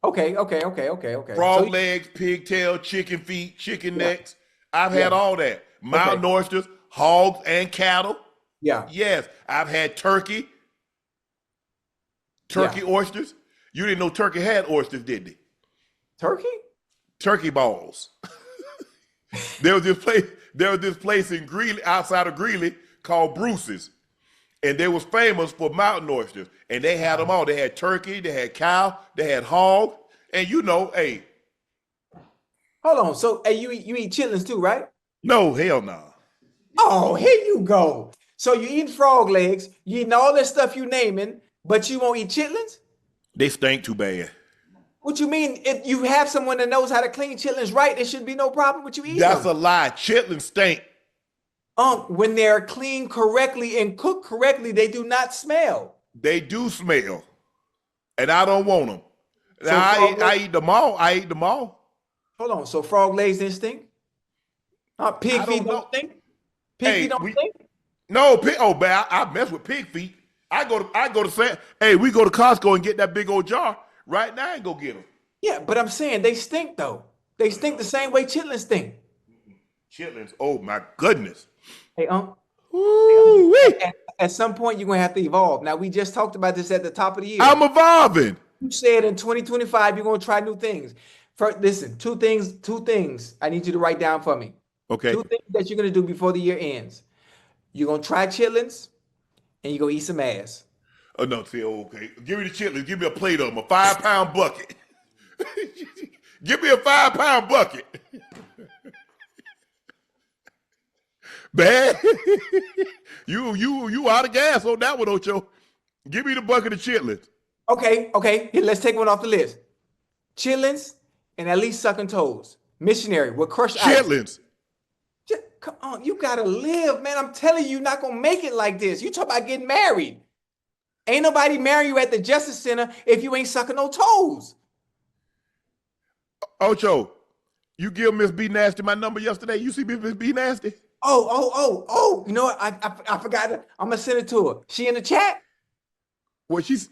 Okay. Frog legs, pigtail, chicken feet, chicken Yeah, necks. I've had yeah. all that. Okay. Mountain oysters, hogs, and cattle. Yeah, Yes, I've had turkey yeah. oysters. You didn't know turkey had oysters, did they? Turkey? Turkey balls. There was this place in Greeley, outside of Greeley, called Bruce's, and they was famous for mountain oysters. And they had them all. They had turkey, they had cow, they had hog, and hey, Hold on. So, hey, you eat chitlins too, right? no, hell no. Oh, here you go. So you eating frog legs, you eating all this stuff you naming, but you won't eat chitlins? They stink too bad. What you mean? If you have someone that knows how to clean chitlins right, there should be no problem with you eating That's them. a lie. Chitlins stink. When they're cleaned correctly and cooked correctly, they do not smell. They do smell, and I don't want them. So Now, frog I legs, eat them all. I eat them all. hold on. So frog legs didn't stink? Pig I feet don't know. don't stink? Pig feet Hey, don't stink? no pig. Oh, man, I mess with pig feet. I go to Hey, we go to Costco and get that big old jar right now and go get them. Yeah, but I'm saying they stink though. They stink the same way chitlins stink. Chitlins. Oh my goodness. Hey, Ooh-wee. at some point you're gonna have to evolve. Now we just talked about this at the top of the year. I'm evolving. You said in 2025 you're gonna try new things. First, listen, two things I need you to write down for me. Okay. Two things that you're gonna do before the year ends. You're gonna try chitlins and you're gonna eat some ass. Oh no, see, okay. Give me the chitlins. Give me a plate of them, a 5-pound bucket. Give me a 5-pound bucket. Man, you out of gas on that one, Ocho. Give me the bucket of chitlins. Okay. Here, let's take one off the list. Chitlins and at least sucking toes. Missionary with crushed ice. Chitlins. Come on, you gotta live, man. I'm telling you, you're not gonna make it like this. You talk about getting married. Ain't nobody marry you at the Justice Center if you ain't sucking no toes. Ocho, you give Miss B Nasty my number yesterday. You see Miss B Nasty? Oh. You know what? I forgot. I'm gonna send it to her. She in the chat? What she's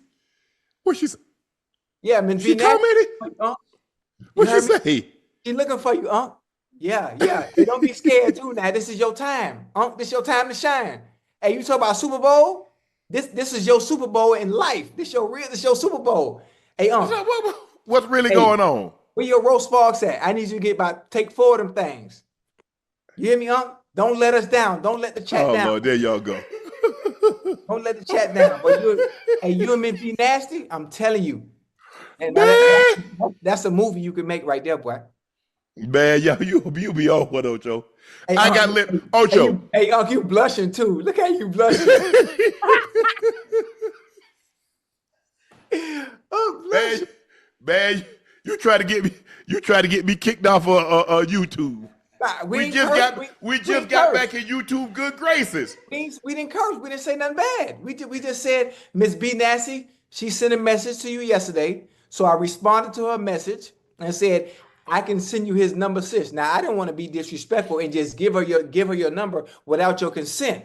Yeah, Miss she B Nasty. commented? What she say? She looking for you, Unc. Yeah. Hey, don't be scared too now. This is your time. Unc, this your time to shine. Hey, you talk about Super Bowl? This is your Super Bowl in life. This your Super Bowl. Hey, Unc. What's really going on? Where your roast sparks at? I need you to take 4 of them things. You hear me, Unc? Don't let us down. Don't let the chat down. Oh Lord, there y'all go. Don't let the chat down. But you and me be nasty. I'm telling you. And that's a movie you can make right there, boy. Man, yeah, you be on what, Ocho? Hey, I Unc, got lip. Ocho. Hey, Unc, you blushing too. Look how you blushing. Oh, blushing. Man, you try to get me kicked off of YouTube. We just got back in YouTube good graces. We didn't curse. We didn't say nothing bad. We just said, Miss B Nasty, she sent a message to you yesterday. So I responded to her message and said, I can send you his number, sis. Now I don't want to be disrespectful and just give her your number without your consent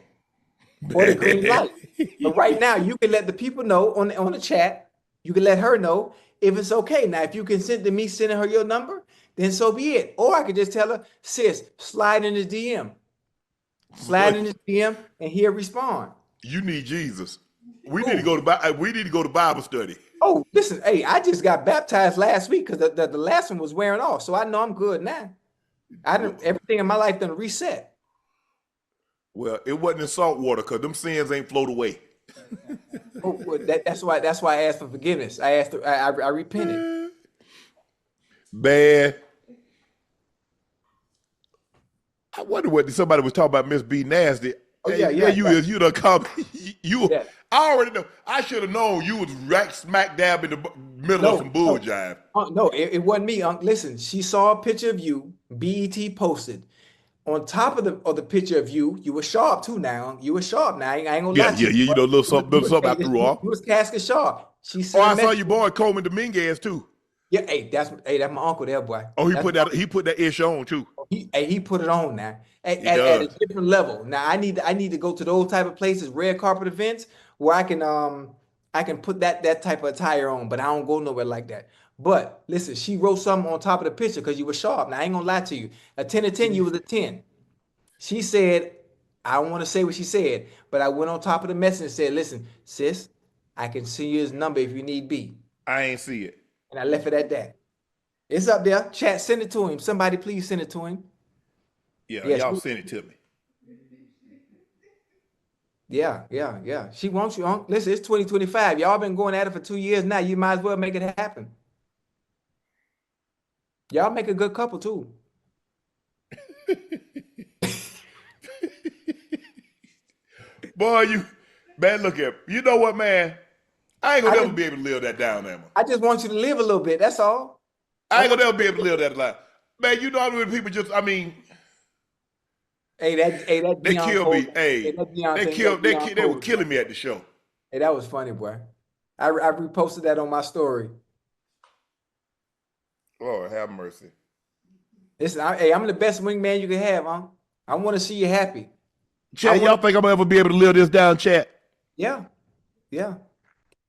or the green light. But right now, you can let the people know on the chat. You can let her know if it's okay. Now, if you consent to me sending her your number, then so be it. Or I could just tell her, sis, slide in his DM. Slide in his DM and he'll respond. You need Jesus. We need to go to Bible study. Oh, listen, hey, I just got baptized last week because the last one was wearing off. So I know I'm good now. Everything in my life done reset. Well, it wasn't in salt water because them sins ain't float away. Well, that's why I asked for forgiveness. I repented. Man. I wonder what somebody was talking about Miss B Nasty. Oh, hey, yeah. You done come. Yeah. I already know. I should have known you was right smack dab in the middle of some bull jive. No, it wasn't me. Listen, she saw a picture of you. BET posted. on top of the picture of you, you were sharp too. Now you were sharp. Now I ain't gonna lie to Yeah, you. you know, little something I threw off. You was casket sharp. She Oh, sent a I saw message. your boy Coleman Dominguez too. Yeah, that's my uncle there, boy. Oh, he That's put that ish on too. he put it on now He at a does. different level. Now I need to go to those type of places, red carpet events, where I can put that type of attire on, but I don't go nowhere like that. But listen, she wrote something on top of the picture because you were sharp. Now I ain't gonna lie to you. A 10 to 10, you was a 10. She said, I don't want to say what she said, but I went on top of the message and said, listen, sis, I can send you his number if you need be. I ain't see it. And I left it at that. It's up there. Chat, send it to him. Somebody please send it to him. Yeah, Yes. y'all send it to me. Yeah. She wants you on. Listen, it's 2025. Y'all been going at it for 2 years now. You might as well make it happen. Y'all make a good couple too. Boy, man, look at you know what, man? I ain't gonna never be able to live that down, Emma. I just want you to live a little bit. That's all. I ain't gonna never be able to live that life. Man, you know how many people just, I mean, Hey, that they Deion killed Cole- me. Hey, that Deion they thing, killed, that Deion they were Cole- killing me at the show. Hey, that was funny, boy. I reposted that on my story. Lord have mercy. Listen, I'm the best wingman you can have, huh? I want to see you happy. Chat, y'all think I'm gonna ever be able to live this down, chat? Yeah.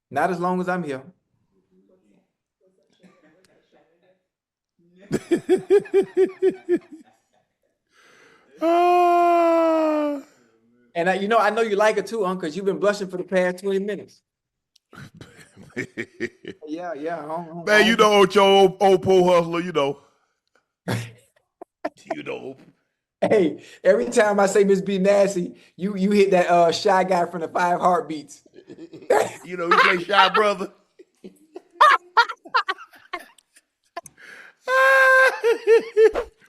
Not as long as I'm here. And I know you like it too, because you've been blushing for the past 20 minutes. Yeah. Man, you know Ocho, old poor hustler, you know. You know. Hey, every time I say Miss B Nasty, you hit that shy guy from the 5 Heartbeats. You know, he play Shy Brother.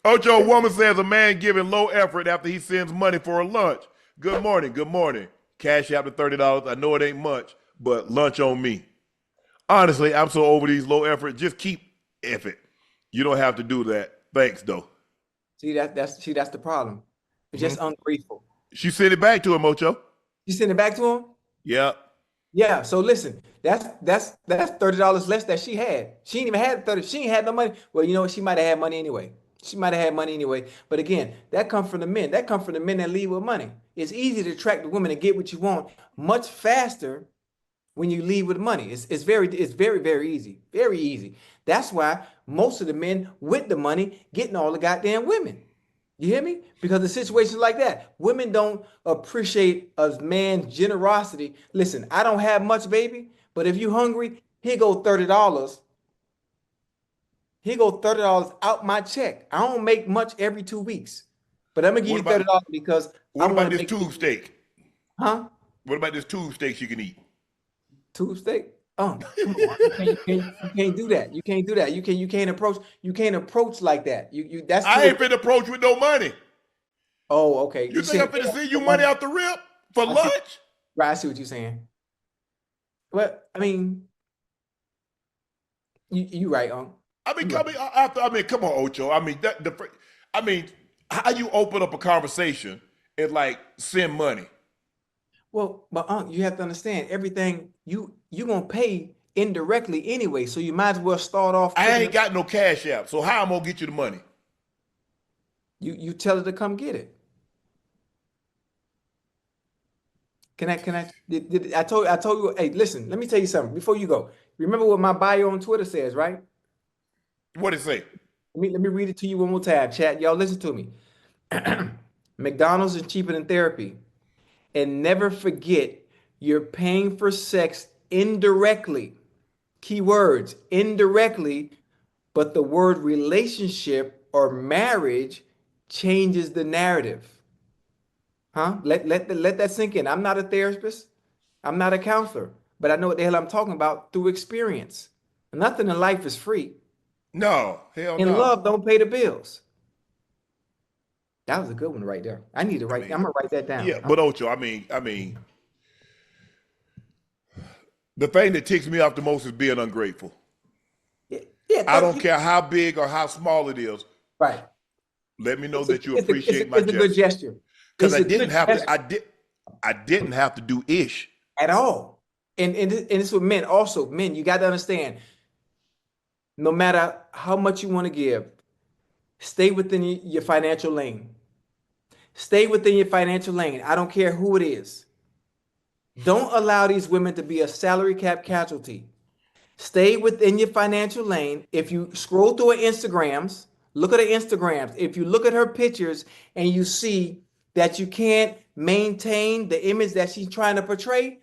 Ocho, a woman says a man giving low effort after he sends money for a lunch. Good morning. Cash out to $30. I know it ain't much, but lunch on me. Honestly, I'm so over these low effort. Just keep effort. You don't have to do that. Thanks, though. See, that's the problem. It's just ungrateful. She sent it back to him, Ocho. You send it back to him? Yeah. Yeah. So listen, that's $30 less that she had. She ain't even had 30. She ain't had no money. Well, you know what? She might have had money anyway. But again, that comes from the men. That comes from the men that lead with money. It's easy to attract the women and get what you want much faster when you leave with money. It's very, very easy. Very easy. That's why most of the men with the money getting all the goddamn women. You hear me? Because of situations like that, women don't appreciate a man's generosity. Listen, I don't have much, baby, but if you hungry, here go $30. Here go $30 out my check. I don't make much every 2 weeks, but I'm gonna give you $30 because what about this tube steak? Huh? What about this tube steaks you can eat? Tube steak? Come on. You can't do that. You can't do that. You can't approach like that. That's I ain't finna approach with no money. Oh, okay. You think I'm finna send you money out the rip for lunch? Right, I see what you're saying. But I mean, you right, I mean, come on, Ocho. I mean, how you open up a conversation and like send money? Well, but you have to understand everything you gonna pay indirectly anyway, so you might as well start off. I ain't got no cash app, so how I'm gonna get you the money? You tell her to come get it. Can I? I told you. Hey, listen. Let me tell you something before you go. Remember what my bio on Twitter says, right? What it say? Let me read it to you one more time, chat. Y'all listen to me. McDonald's is cheaper than therapy. And never forget, you're paying for sex indirectly. Keywords, indirectly, but the word relationship or marriage changes the narrative. Huh? Let that sink in. I'm not a therapist. I'm not a counselor, but I know what the hell I'm talking about through experience. Nothing in life is free. No, hell no. And love don't pay the bills. That was a good one right there. I'm gonna write that down. Yeah, but Ocho, I mean, the thing that ticks me off the most is being ungrateful. Yeah, I don't care how big or how small it is. Right. Let me know that you It's appreciate my it's a good gesture. Because It's I a didn't good have gesture to. I didn't have to do ish. at all. And it's with men also. Men, you got to understand, no matter how much you want to give, stay within your financial lane. Stay within your financial lane. I don't care who it is. Don't allow these women to be a salary cap casualty. Stay within your financial lane. If you scroll through her Instagrams, look at her Instagrams. If you look at her pictures and you see that you can't maintain the image that she's trying to portray,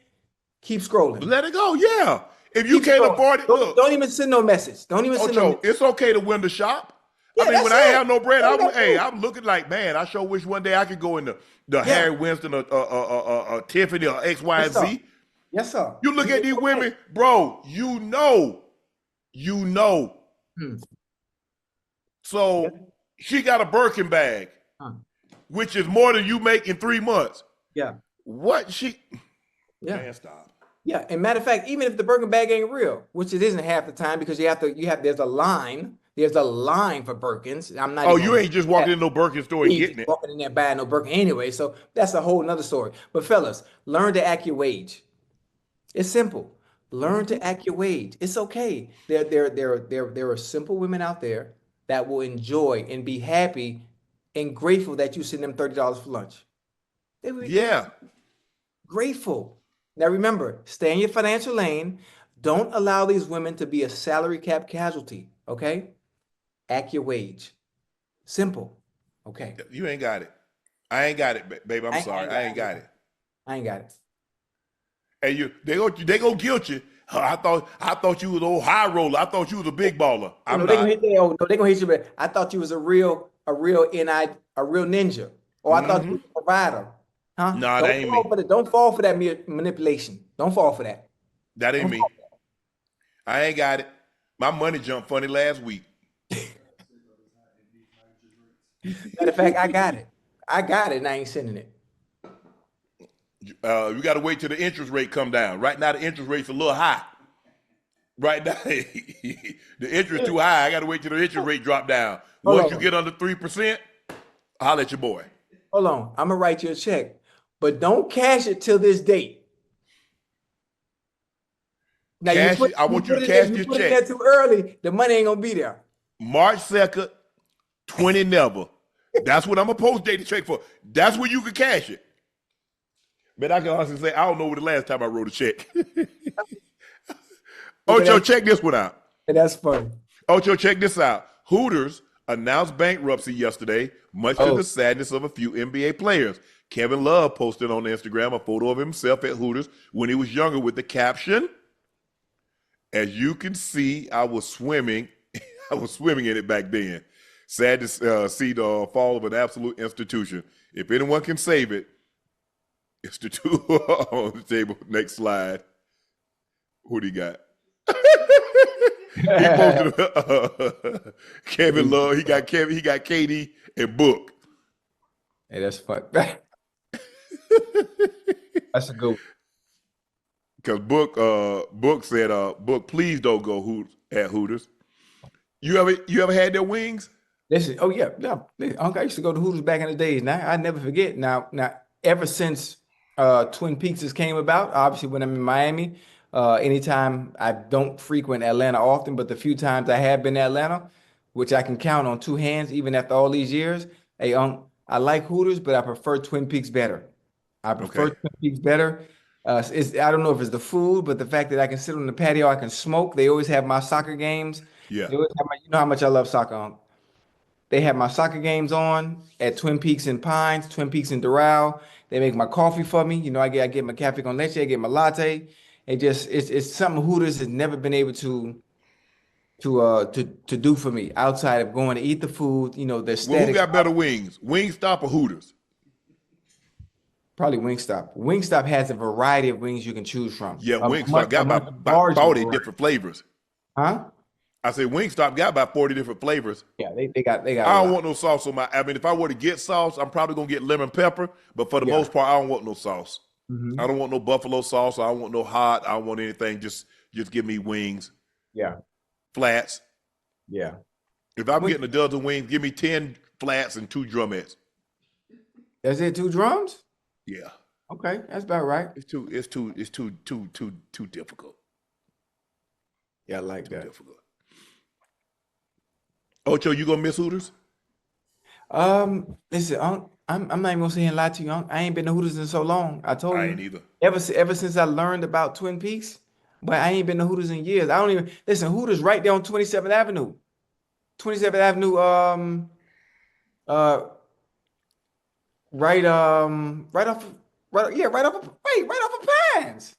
keep scrolling. Let it go. Yeah. If you Keep can't scrolling. afford it, Don't even send no message. Don't even send no Ocho, message. it's okay to window shop. Yeah, I mean, that's when I ain't it. have no bread, All you gotta do. I'm looking like, man, I sure wish one day I could go in the Yeah. Harry Winston or Tiffany or X, Y, and Yes, sir. Z. Yes, sir. You look at these women, bro, you know. Hmm. So she got a Birkin bag, Huh. which is more than you make in 3 months. Yeah. What she? Yeah. Man, stop. Yeah. And matter of fact, even if the Birkin bag ain't real, which it isn't half the time because there's a line. There's a line for Birkins. I'm not Oh, even you ain't just walking in no Birkin store and getting it. walking in there buying no Birkin anyway. So that's a whole nother story. But fellas, learn to act your wage. It's simple. Learn to act your wage. It's okay. There are simple women out there that will enjoy and be happy and grateful that you send them $30 for lunch. They will be Yeah. grateful. Now remember, stay in your financial lane. Don't allow these women to be a salary cap casualty. Okay? Act your wage. Simple. Okay. You ain't got it. I ain't got it, baby. I'm sorry. I ain't got it. I ain't got it. And they gonna guilt you. I thought you was old high roller. I thought you was a big baller. I'm No, not. no, they gonna hate you, but I thought you was a real ninja. Or I thought you was a provider. Huh? Nah, that ain't me. Don't fall for that manipulation. Don't fall for that. That ain't Don't me. fall for I ain't got it. My money jumped funny last week. Matter of fact, I got it. And I ain't sending it. You got to wait till the interest rate come down. Right now, the interest rate's a little high. Right now, the interest too high. I got to wait till the interest rate drop down. Once you get under 3%, holler at your boy. Hold on. I'm gonna write you a check, but don't cash it till this date. Now I want you to cash this You put it check. there too early, the money ain't gonna be there. March 2nd, 20 never. That's what I'm gonna post date the check for. That's where you can cash it. But I can honestly say I don't know the last time I wrote a check. Ocho, check this one out. That's funny. Ocho, check this out. Hooters announced bankruptcy yesterday, much to the sadness of a few NBA players. Kevin Love posted on Instagram a photo of himself at Hooters when he was younger with the caption, "As you can see, I was swimming. I was swimming in it back then. Sad to see the fall of an absolute institution. If anyone can save it, it's the two on the table." Next slide. Who do you got? He posted Kevin Love. He got KD and Book. Hey, that's fun. That's a good one. Because Book said, Book, please don't go at Hooters. You ever had their wings? Listen, oh yeah, Unc, I used to go to Hooters back in the days. Now I never forget. Now ever since Twin Peaks has came about, obviously when I'm in Miami, anytime I don't frequent Atlanta often, but the few times I have been to Atlanta, which I can count on two hands, even after all these years. Hey, I like Hooters, but I prefer Twin Peaks better. I prefer Twin Peaks better. I don't know if it's the food, but the fact that I can sit on the patio, I can smoke. They always have my soccer games. Yeah. They always have you know how much I love soccer, Unc. They have my soccer games on at Twin Peaks in Pines, Twin Peaks in Doral. They make my coffee for me. You know, I get my cafe con leche, I get my latte. It's something Hooters has never been able to do for me outside of going to eat the food. You know, the Well, who aesthetics. got better wings, Wingstop or Hooters? Probably Wingstop. Wingstop has a variety of wings you can choose from. Yeah, A Wingstop much got about larger 40 variety. different flavors. Huh? I said Wingstop got about 40 different flavors. Yeah, they got. I a don't lot. want no sauce on my. I mean, if I were to get sauce, I'm probably gonna get lemon pepper. But for the most part, I don't want no sauce. I don't want no buffalo sauce. I don't want no hot. I don't want anything. Just give me wings, Yeah, flats. yeah. If I'm getting a dozen wings, give me 10 flats, and 2 drumettes. That's it, 2 drums? Yeah. Okay, that's about right. It's too difficult. Yeah, I like Too that. difficult. Ocho, you gonna miss Hooters? Listen, Unc, I'm not even gonna sit here and lie to you, Unc. I ain't been to Hooters in so long. I told I you. ain't either. Ever since I learned about Twin Peaks, but I ain't been to Hooters in years. I don't even listen. Hooters right there on 27th Avenue. 27th Avenue, uh, right off, right off of Pines.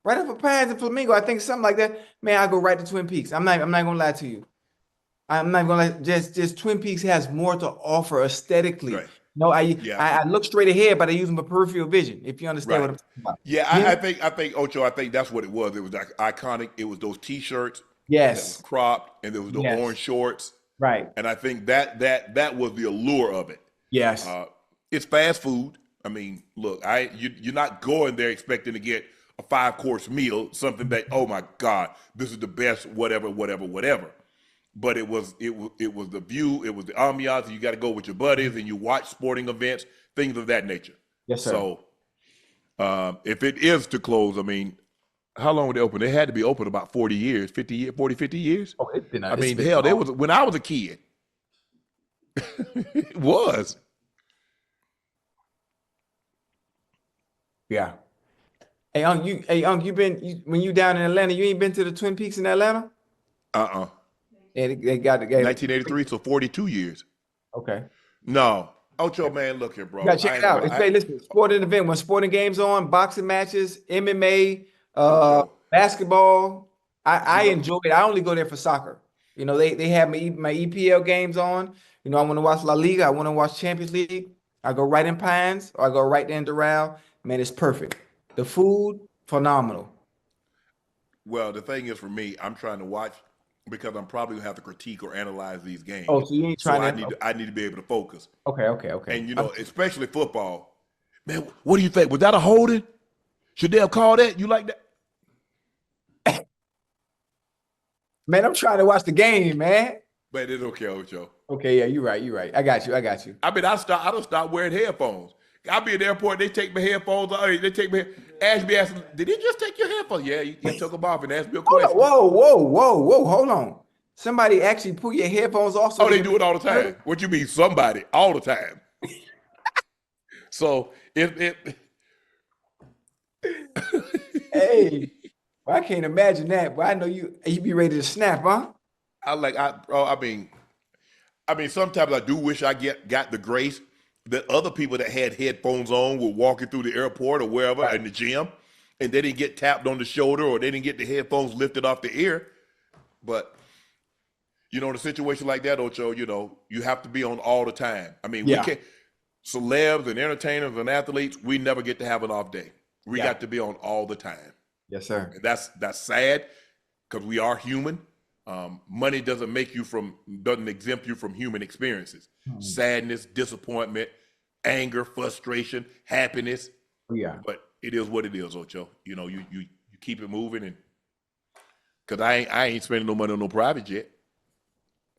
Right off of Pines and Flamingo. I think something like that. Man, I go right to Twin Peaks. I'm not gonna lie to you. I'm not gonna lie. Just Twin Peaks has more to offer aesthetically. Right. No, Yeah. I look straight ahead, but I use my peripheral vision. If you understand what I'm talking about. Yeah, Yeah. I think Ocho. I think that's what it was. It was like iconic. It was those T-shirts that was Yes. cropped, and there was the Yes. orange shorts, Right. and I think that was the allure of it. Yes. It's fast food. I mean, look, you're not going there expecting to get a 5-course meal, something that, oh my God, this is the best, whatever. But it was the view, it was the ambiance. You got to go with your buddies, and you watch sporting events, things of that nature. Yes, sir. So, if it is to close, I mean, how long would they open? They had to be open about 40 years, 50 years. Oh, it's been. I mean, hell, they was when I was a kid. It was. Yeah. Hey, Unc, when you down in Atlanta, you ain't been to the Twin Peaks in Atlanta? Yeah, they got 1983, so 42 years. Okay. No. Ocho, man, look here, bro. You gotta check it out. It's great. Listen, sporting event, when sporting games on, boxing matches, MMA, basketball. I enjoy it. I only go there for soccer. You know, they have my EPL games on. You know, I want to watch La Liga. I want to watch Champions League. I go right in Pines or I go right in Doral. Man, it's perfect. The food, phenomenal. Well, the thing is, for me, I'm trying to watch because I'm probably gonna have to critique or analyze these games. Oh, so you ain't trying to. I need to be able to focus. Okay. And you know, especially football. Man, what do you think? Was that a holding? Should they have called that? You like that? Man, I'm trying to watch the game, man. But it's okay, Ocho. Okay, yeah, you're right. I got you. I mean, I don't stop wearing headphones. I'll be in the airport, they take my headphones off. They take me, ask me, did he just take your headphones? Yeah, he took them off and asked me a question. Whoa, hold on. Somebody actually pull your headphones off. So they do it all the time. What you mean, somebody? All the time. So Hey, well, I can't imagine that. But I know you be ready to snap, huh? I mean, sometimes I do wish I got the grace that other people that had headphones on were walking through the airport or wherever in the gym, and they didn't get tapped on the shoulder or they didn't get the headphones lifted off the ear. But you know, in a situation like that, Ocho, you know, you have to be on all the time. I mean, we can't. Celebs and entertainers and athletes, we never get to have an off day. We got to be on all the time. Yes, sir. And that's sad because we are human. Money doesn't exempt you from human experiences. Sadness, disappointment, anger, frustration, happiness. Yeah. But it is what it is, Ocho. You know, you keep it moving, and because I ain't spending no money on no private jet.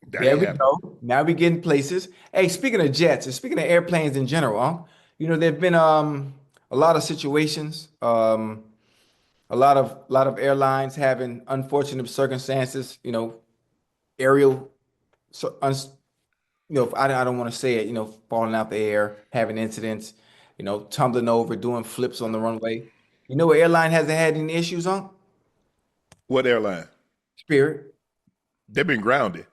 There we go. Now we getting places. Hey, speaking of jets and speaking of airplanes in general, you know, there've been a lot of situations, a lot of airlines having unfortunate circumstances, you know, aerial, I don't want to say it, you know, falling out the air, having incidents, you know, tumbling over, doing flips on the runway. You know what airline hasn't had any issues on? What airline? Spirit. They've been grounded.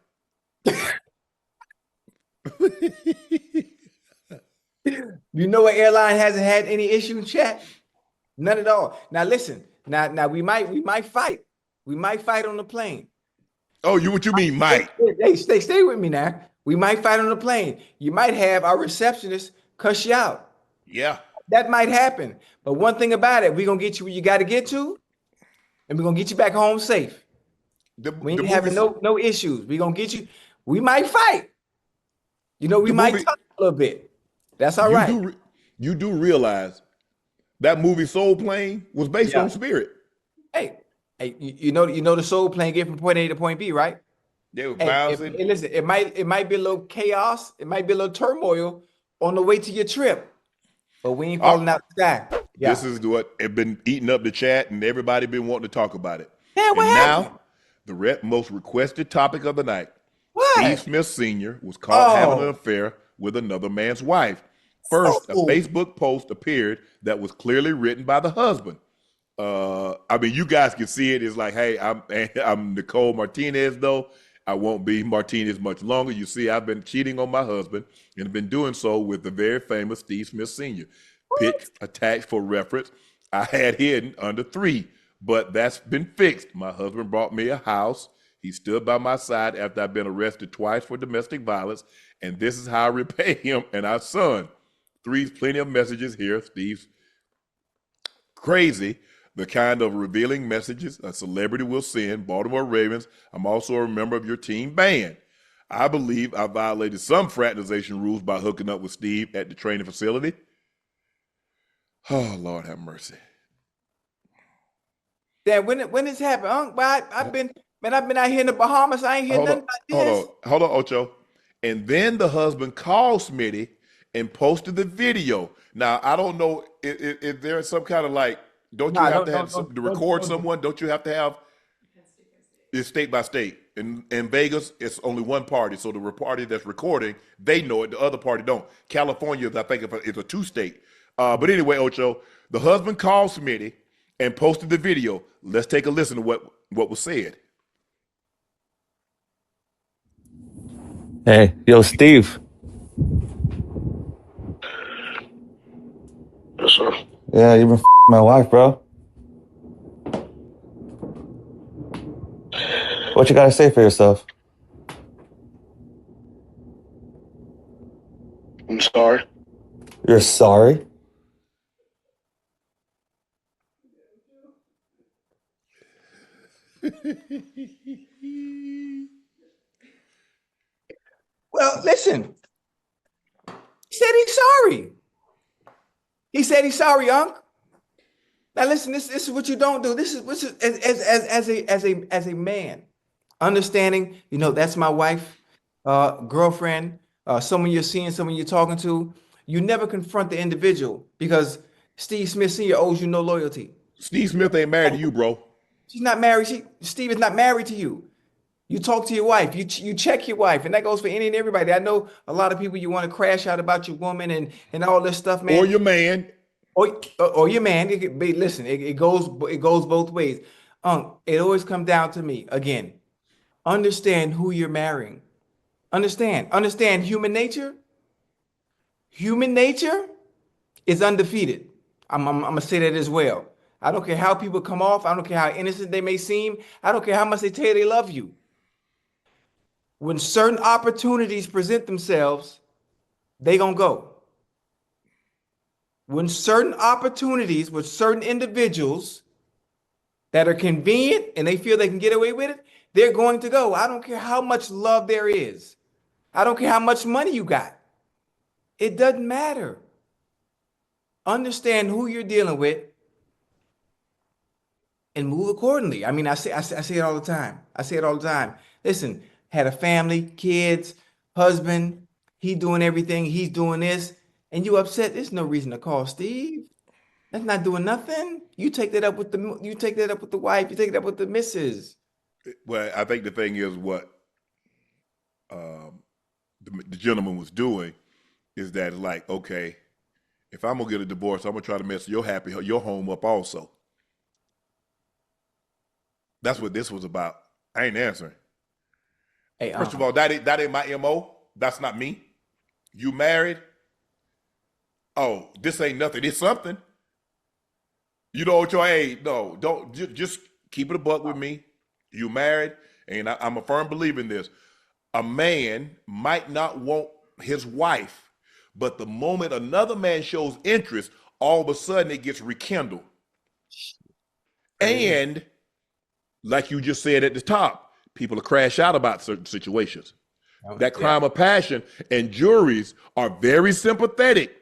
You know what airline hasn't had any issue, chat? None at all. Now listen. Now we might fight. We might fight on the plane. Oh, what you mean, might? Hey, stay with me now. We might fight on the plane. You might have our receptionist cuss you out. Yeah. That might happen. But one thing about it, we're gonna get you where you gotta get to, and we're gonna get you back home safe. We ain't having no issues. We're gonna get you. We might fight. You know, we might talk a little bit. That's all right. You do realize that movie Soul Plane was based on Spirit. Hey, you know the Soul Plane get from point A to point B, right? They were And bouncing. listen, it might be a little chaos, it might be a little turmoil on the way to your trip, but we ain't falling out the sky. This Yeah. is what had been eating up the chat, and everybody been wanting to talk about it. Yeah, what And happened? now, the most requested topic of the night: Steve What? Smith Sr. was caught having an Oh, affair with another man's wife. First, a oh. Facebook post appeared that was clearly written by the husband. I mean, you guys can see it. It's like, hey, I'm Nicole Martinez, though. I won't be Martinez much longer. You see, I've been cheating on my husband and been doing so with the very famous Steve Smith Sr. Pic attached for reference. I had hidden under 3, but that's been fixed. My husband brought me a house. He stood by my side after I've been arrested twice for domestic violence, and this is how I repay him and our son. 3's plenty of messages here. Steve's crazy. The kind of revealing messages a celebrity will send. Baltimore Ravens, I'm also a member of your team band. I believe I violated some fraternization rules by hooking up with Steve at the training facility. Oh, Lord have mercy. Damn, when this happened, Unc? I've been out here in the Bahamas. I ain't hear nothing about this. Hold on, Ocho. And then the husband called Smitty and posted the video. Now, I don't know if there's some kind of like, don't you have to have to record someone? Don't you have to have, it's state by state. In Vegas, it's only one party. So the party that's recording, they know it. The other party don't. California, I think, is a 2-state. But anyway, Ocho, the husband called Smitty and posted the video. Let's take a listen to what was said. Hey, yo, Steve. Yes, sir. Yeah, you been my wife, bro. What you gotta say for yourself? I'm sorry. You're sorry? Well, listen. He said he's sorry. He said he's sorry, Unc. Now listen, this is what you don't do. This is as a man, understanding, that's my wife, girlfriend, someone you're seeing, someone you're talking to. You never confront the individual because Steve Smith Sr. owes you no loyalty. Steve Smith ain't married to you, bro. She's not married. Steve is not married to you. You talk to your wife. You check your wife, and that goes for any and everybody. I know a lot of people, you want to crash out about your woman and all this stuff, man. Or your man. Or your man. Listen, it goes both ways. It always comes down to me again. Understand who you're marrying. Understand human nature. Human nature is undefeated. I'm gonna say that as well. I don't care how people come off. I don't care how innocent they may seem. I don't care how much they tell you they love you. When certain opportunities present themselves, they gonna go. When certain opportunities with certain individuals that are convenient and they feel they can get away with it, they're going to go. I don't care how much love there is. I don't care how much money you got. It doesn't matter. Understand who you're dealing with and move accordingly. I mean, I say it all the time. Listen, had a family, kids, husband, he doing everything, he's doing this, and you upset. There's no reason to call Steve. That's not doing nothing. You take that up with the wife, you take it up with the missus. Well, I think the thing is what the gentleman was doing is that, like, okay, if I'm gonna get a divorce, I'm gonna try to mess your home up also. That's what this was about. I ain't answering. Hey, First of all, that ain't my MO. That's not me. You married? Oh, this ain't nothing. It's something. You know, hey, no, don't just keep it a buck with me. You married, and I'm a firm believer in this. A man might not want his wife, but the moment another man shows interest, all of a sudden it gets rekindled. And like you just said at the top, people will crash out about certain situations. That crime of passion, and juries are very sympathetic.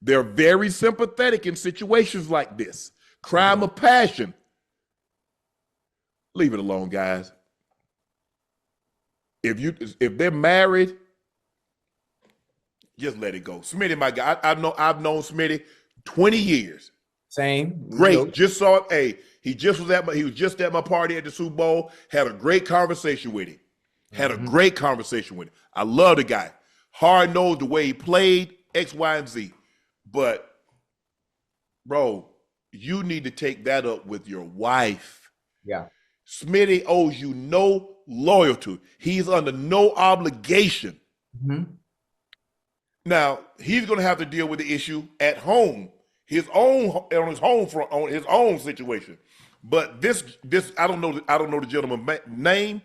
They're very sympathetic in situations like this. Crime of passion. Leave it alone, guys. if they're married, just let it go. Smitty, my guy, I've known Smitty 20 years. Same. Great. Just saw it. Hey, he was just at my party at the Super Bowl. Had a great conversation with him. I love the guy. Hard nosed the way he played, X, Y, and Z. But, bro, you need to take that up with your wife. Yeah. Smitty owes you no loyalty. He's under no obligation. Mm-hmm. Now, he's going to have to deal with the issue at home, on his own situation. But this I don't know the gentleman's name.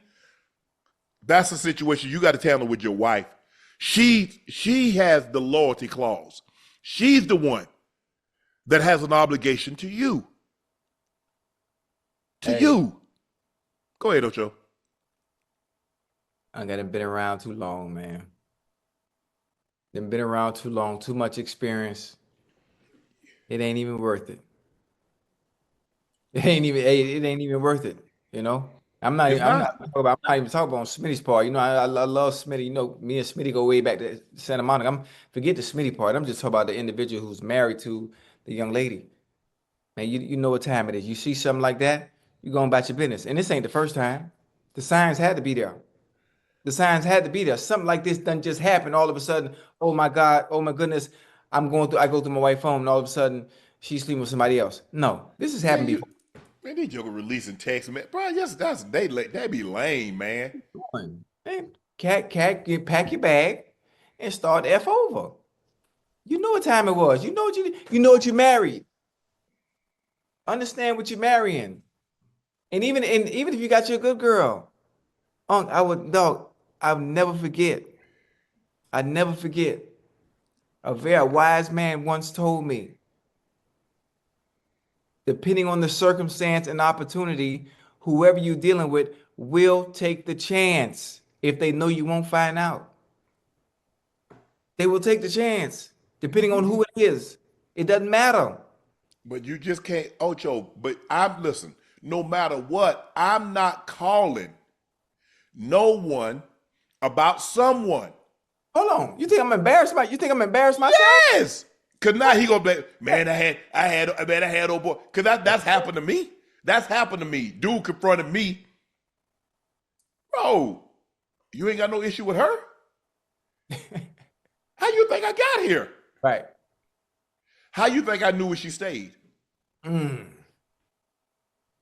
That's a situation you got to handle with your wife. She has the loyalty clause. She's the one that has an obligation to you. You. Go ahead, Ocho. I got been around too long, man. Been around too long, too much experience. It ain't even worth it. It ain't even worth it. You know. I'm not even talking about Smitty's part. You know, I love Smitty. You know, me and Smitty go way back to Santa Monica. Forget the Smitty part. I'm just talking about the individual who's married to the young lady. Man, you know what time it is. You see something like that, you going about your business. And this ain't the first time. The signs had to be there. Something like this done just happened all of a sudden. Oh my God, oh my goodness. I go through my wife's phone and all of a sudden she's sleeping with somebody else. No, this has happened before. Man, these jokers releasing text, man. Bro, they be lame, man. Man, pack your bag and start F over. You know what time it was. You know what you married. Understand what you're marrying. And even if you got your good girl, Unc, I'll never forget. A very wise man once told me, depending on the circumstance and opportunity, whoever you're dealing with will take the chance if they know you won't find out. They will take the chance, depending on who it is. It doesn't matter. But you just can't, Ocho, listen, no matter what, I'm not calling no one about someone. Hold on. You think I'm embarrassed myself? Yes. Cause now he gonna be, man, I had old boy. Cause that's happened to me. Dude confronted me. Bro, you ain't got no issue with her? How you think I got here? Right. How you think I knew where she stayed?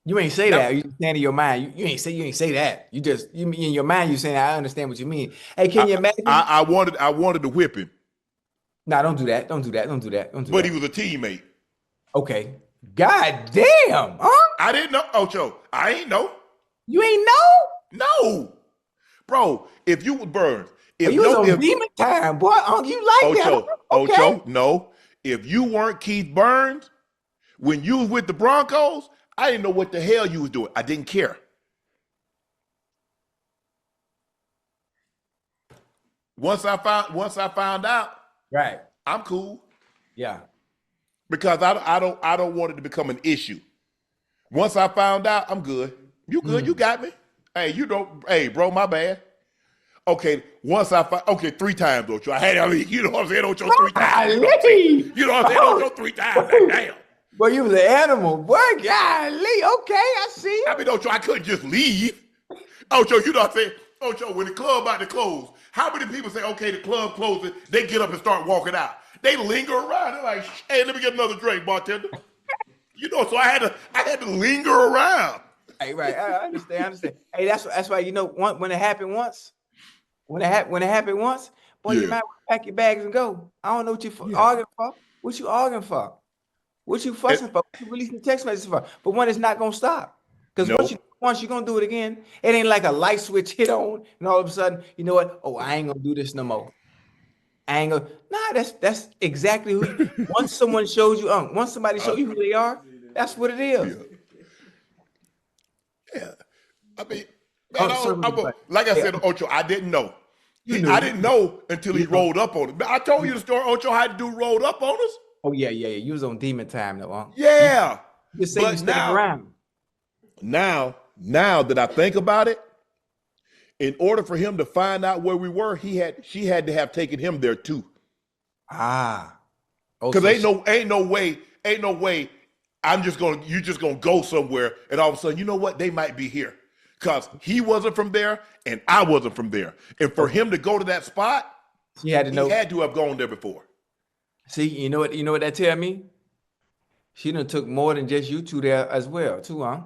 You ain't say that. You stand in your mind. You ain't say that. You in your mind. You saying, I understand what you mean. Hey, can you imagine? I wanted to whip him. Nah, don't do that. But he was a teammate. Okay. God damn, huh? I didn't know, Ocho. I ain't know. You ain't know? No. Bro, if you was burned. You was on demon time, boy. You like Ocho, that. Okay. Ocho, no. If you weren't Keith Burns, when you was with the Broncos, I didn't know what the hell you was doing. I didn't care. Once I found out, right, I'm cool. Yeah. Because I don't want it to become an issue. Once I found out, I'm good. You good? You got me. Hey, bro, my bad. Okay, three times, Ocho. You know what I'm saying, Ocho, three times. You know what I'm saying, Ocho, three times. Damn. Boy, you was an animal. Boy, golly. Okay, I see. I mean, Ocho, I couldn't just leave. Ocho, you know what I'm saying? Ocho, when the club about to close, how many people say, okay, the club closes, they get up and start walking out? They linger around. They're like, hey, let me get another drink, bartender. You know, so I had to linger around. Hey, right. I understand. Hey, that's why, you know, when it happened once, boy, you might pack your bags and go. I don't know what you arguing for. What you arguing for? What you fussing for? What you releasing text messages for? But one is not gonna stop. Because once you're gonna do it again, it ain't like a light switch hit on, and all of a sudden, you know what? Oh, I ain't gonna do this no more. I ain't gonna. Nah, that's exactly who. Once someone shows you, once somebody shows you who they are, that's what it is. Yeah. I mean, man, like I said, Ocho, I didn't know. I didn't know until he rolled up on it. I told you the story, Ocho, how the dude rolled up on us. Oh, yeah. You was on demon time, though, huh? Yeah. You say you stayed around. Now that I think about it, in order for him to find out where we were, she had to have taken him there too. Ah. Because ain't no way you just gonna go somewhere and all of a sudden, you know what, they might be here. Because he wasn't from there and I wasn't from there. And for him to go to that spot, he had to have gone there before. See, you know what that tell me? She done took more than just you two there as well, too, huh?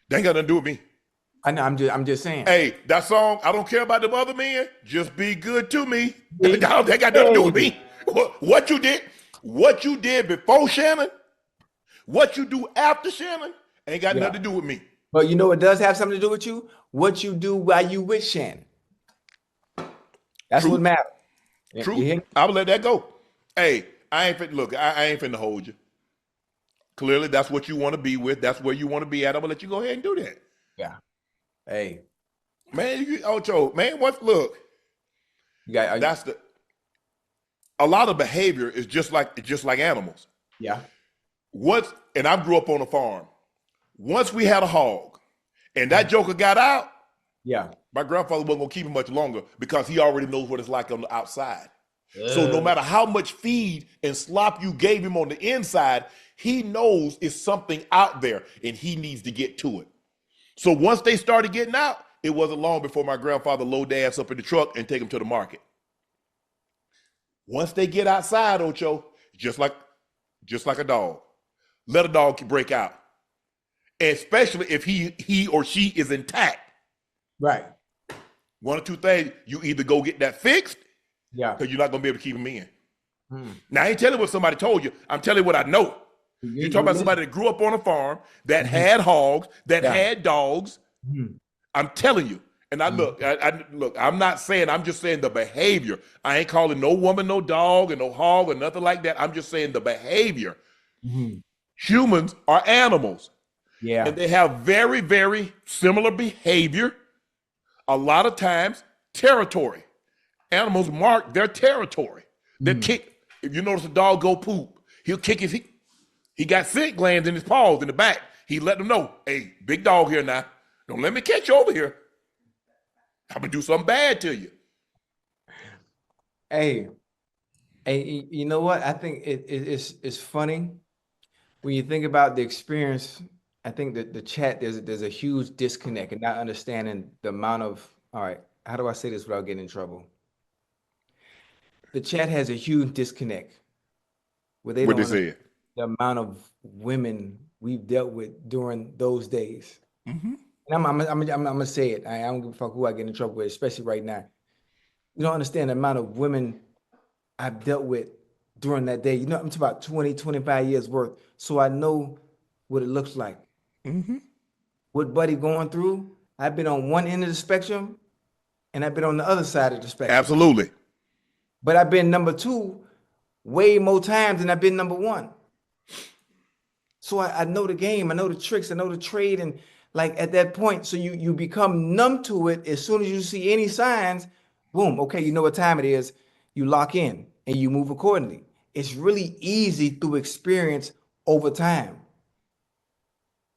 They ain't got nothing to do with me. I know, I'm just saying. Hey, that song, I don't care about them other men, just be good to me. They got nothing to do with me. What you did before Shannon, what you do after Shannon, ain't got nothing to do with me. But you know what does have something to do with you? What you do while you with Shannon. That's True. what matters. True. I will let that go. Hey, I ain't finna hold you. Clearly, that's what you want to be with. That's where you want to be at. I'm gonna let you go ahead and do that. Yeah. Hey. Man, Ocho, man, look. A lot of behavior is just like animals. Yeah. And I grew up on a farm. Once we had a hog and that joker got out, my grandfather wasn't gonna keep him much longer because he already knows what it's like on the outside. So no matter how much feed and slop you gave him on the inside, he knows it's something out there and he needs to get to it. So once they started getting out, it wasn't long before my grandfather load their ass up in the truck and take them to the market. Once they get outside, Ocho, just like a dog, let a dog break out. Especially if he or she is intact. Right. One or two things, you either go get that fixed, because you're not gonna be able to keep them in. Now, I ain't telling what somebody told you. I'm telling you what I know. You're talking about somebody that grew up on a farm, that had hogs, that had dogs. I'm telling you. And look, I'm not saying, I'm just saying the behavior. I ain't calling no woman no dog or no hog or nothing like that. I'm just saying the behavior. Humans are animals. Yeah. And they have very, very similar behavior. A lot of times, territory. Animals mark their territory. They kick. If you notice a dog go poop, he'll kick his. He got scent glands in his paws in the back. He let them know, hey, big dog here now. Don't let me catch you over here. I'm gonna do something bad to you. Hey, you know what? I think it's funny when you think about the experience. I think that the chat, there's a huge disconnect and not understanding the amount of, all right, how do I say this without getting in trouble? The chat has a huge disconnect where they don't understand the amount of women we've dealt with during those days. And I'm gonna say it. I don't give a fuck who I get in trouble with, especially right now. You don't understand the amount of women I've dealt with during that day. You know, I'm talking about 20, 25 years worth. So I know what it looks like. What Buddy going through, I've been on one end of the spectrum and I've been on the other side of the spectrum. Absolutely. But I've been number two way more times than I've been number one. So I know the game, I know the tricks, I know the trade. And like at that point, so you become numb to it. As soon as you see any signs, boom, okay, you know what time it is. You lock in and you move accordingly. It's really easy through experience over time.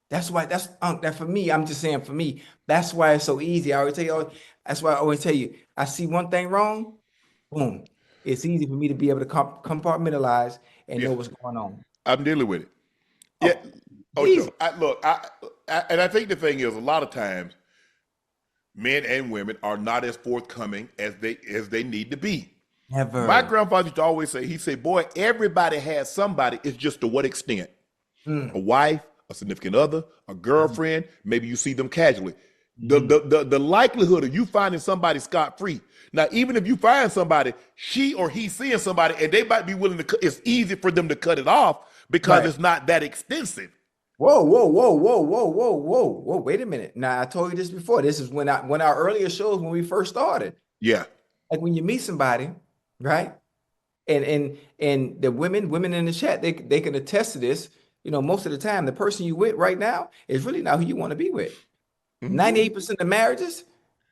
That's why, that for me, I'm just saying for me, that's why it's so easy. I always tell you, that's why I always tell you, I see one thing wrong, boom. It's easy for me to be able to compartmentalize and know what's going on. I'm dealing with it. And I think the thing is, a lot of times, men and women are not as forthcoming as they need to be. Never. My grandfather used to always say, he said, boy, everybody has somebody. It's just to what extent. A wife, a significant other, a girlfriend, maybe you see them casually. The likelihood of you finding somebody scot-free. Now, even if you find somebody, she or he seeing somebody, and they might be willing to, it's easy for them to cut it off because it's not that extensive. Whoa. Wait a minute. Now, I told you this before. This is when our earlier shows, when we first started. Yeah. Like when you meet somebody, right? And the women in the chat, they can attest to this. You know, most of the time, the person you with right now is really not who you want to be with. 98% of marriages,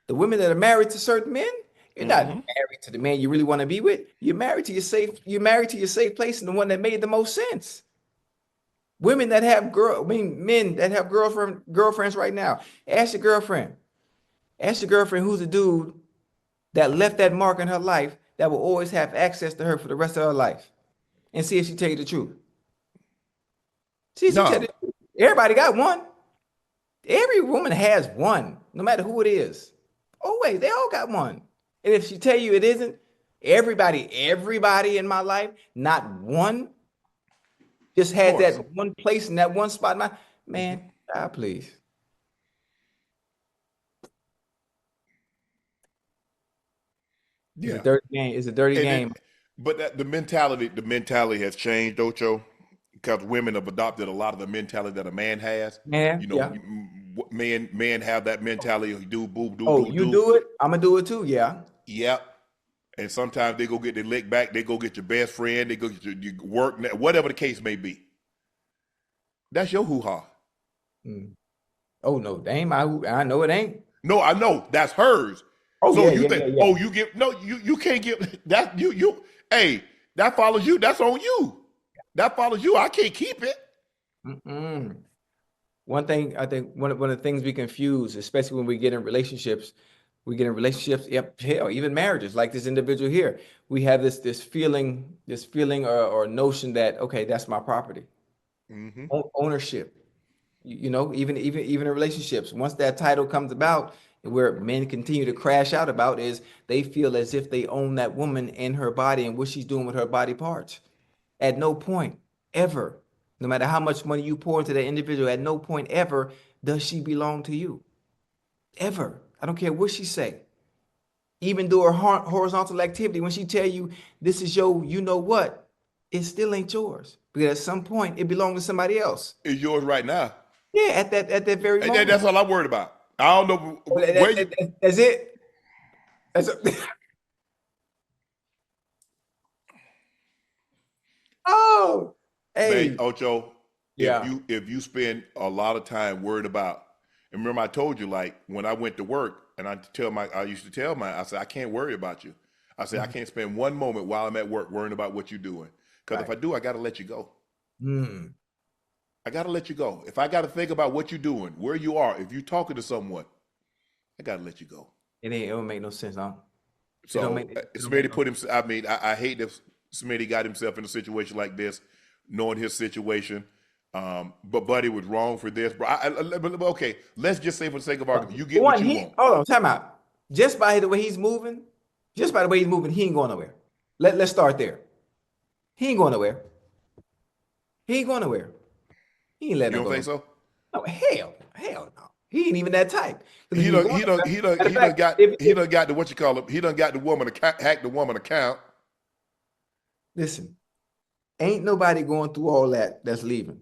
the women that are married to certain men, you're not married to the man you really want to be with. You're married to your safe place and the one that made the most sense. Women that have men that have girlfriends right now. Ask your girlfriend, Ask your girlfriend who's a dude that left that mark in her life that will always have access to her for the rest of her life, and see if she tell you the truth. See if she tell you No, the truth. Everybody got one. Every woman has one, no matter who it is. Always, they all got one. And if she tell you it isn't, everybody in my life, not one, just of had course. that one place in that one spot. Man, God, please. It's a Yeah. dirty game. It's a dirty game. But the mentality has changed, Ocho, because women have adopted a lot of the mentality that a man has. Yeah, You know, yeah. men have that mentality of do boo do Oh, do you do. do it, I'm gonna do it too. Yeah. Yep. And sometimes they go get their lick back. They go get your best friend. They go get your work, whatever the case may be. That's your hoo ha. Mm. Oh no, that ain't I know it ain't. No, I know that's hers. Oh So yeah, you yeah, think, yeah, yeah. oh, you get no, you can't get that. Hey, that follows you. That's on you. That follows you. I can't keep it. Mm-mm. One thing I think one of the things we confuse, especially when we get in relationships, yep, hell, even marriages, like this individual here, we have this feeling, or notion that okay, that's my property, Mm-hmm. ownership. You know, even in relationships, once that title comes about, and where men continue to crash out about is they feel as if they own that woman and her body and what she's doing with her body parts. At no point ever, no matter how much money you pour into that individual, at no point ever does she belong to you. Ever. I don't care what she say. Even do her horizontal activity, when she tell you this is your, you know what, it still ain't yours. Because at some point it belonged to somebody else. It's yours right now. Yeah, at that very And moment. that's all I'm worried about. I don't know where you. That's it. That's oh, Man, hey, Ocho, yeah. if you spend a lot of time worried about, and remember I told you, like when I went to work and I used to tell I said I can't worry about you. I said I Mhm. can't spend one moment while I'm at work worrying about what you're doing, because if Right. I do, I got to let you go. Mm. I got to let you go. If I got to think about what you're doing, where you are, if you're talking to someone, I got to let you go. It don't make no sense, huh? So It don't make Smitty no put him. I mean, I hate that Smitty got himself in a situation like this, knowing his situation. But Buddy was wrong for this. But okay, let's just say for the sake of argument, you For get what one, you want. hold on, time out. Just by the way he's moving, he ain't going nowhere. Let's start there. He ain't going nowhere. He ain't going nowhere. He ain't You letting him don't go think nowhere. so? No, hell no. He ain't even that type. Because if He he's done going he done nowhere, he done matter of he done fact, got if, he done got the what you call it. He done got the woman hack the woman account. listen, ain't nobody going through all that that's leaving.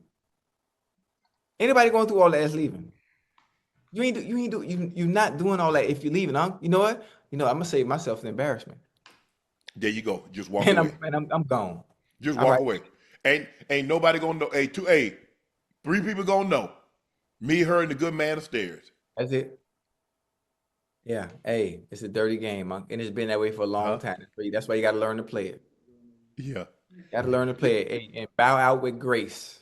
Anybody going through all that that's leaving. You're not doing all that if you're leaving, huh? You know what? I'm gonna save myself the embarrassment. There you go. Just walk And away. I'm gone. Just All walk right. away. Ain't nobody gonna know. Three people gonna know. Me, her, and the good man upstairs. That's it. Yeah. Hey, it's a dirty game, huh? And it's been that way for a long Huh? time. That's why you gotta learn to play it. Yeah. Gotta learn to play it and bow out with grace.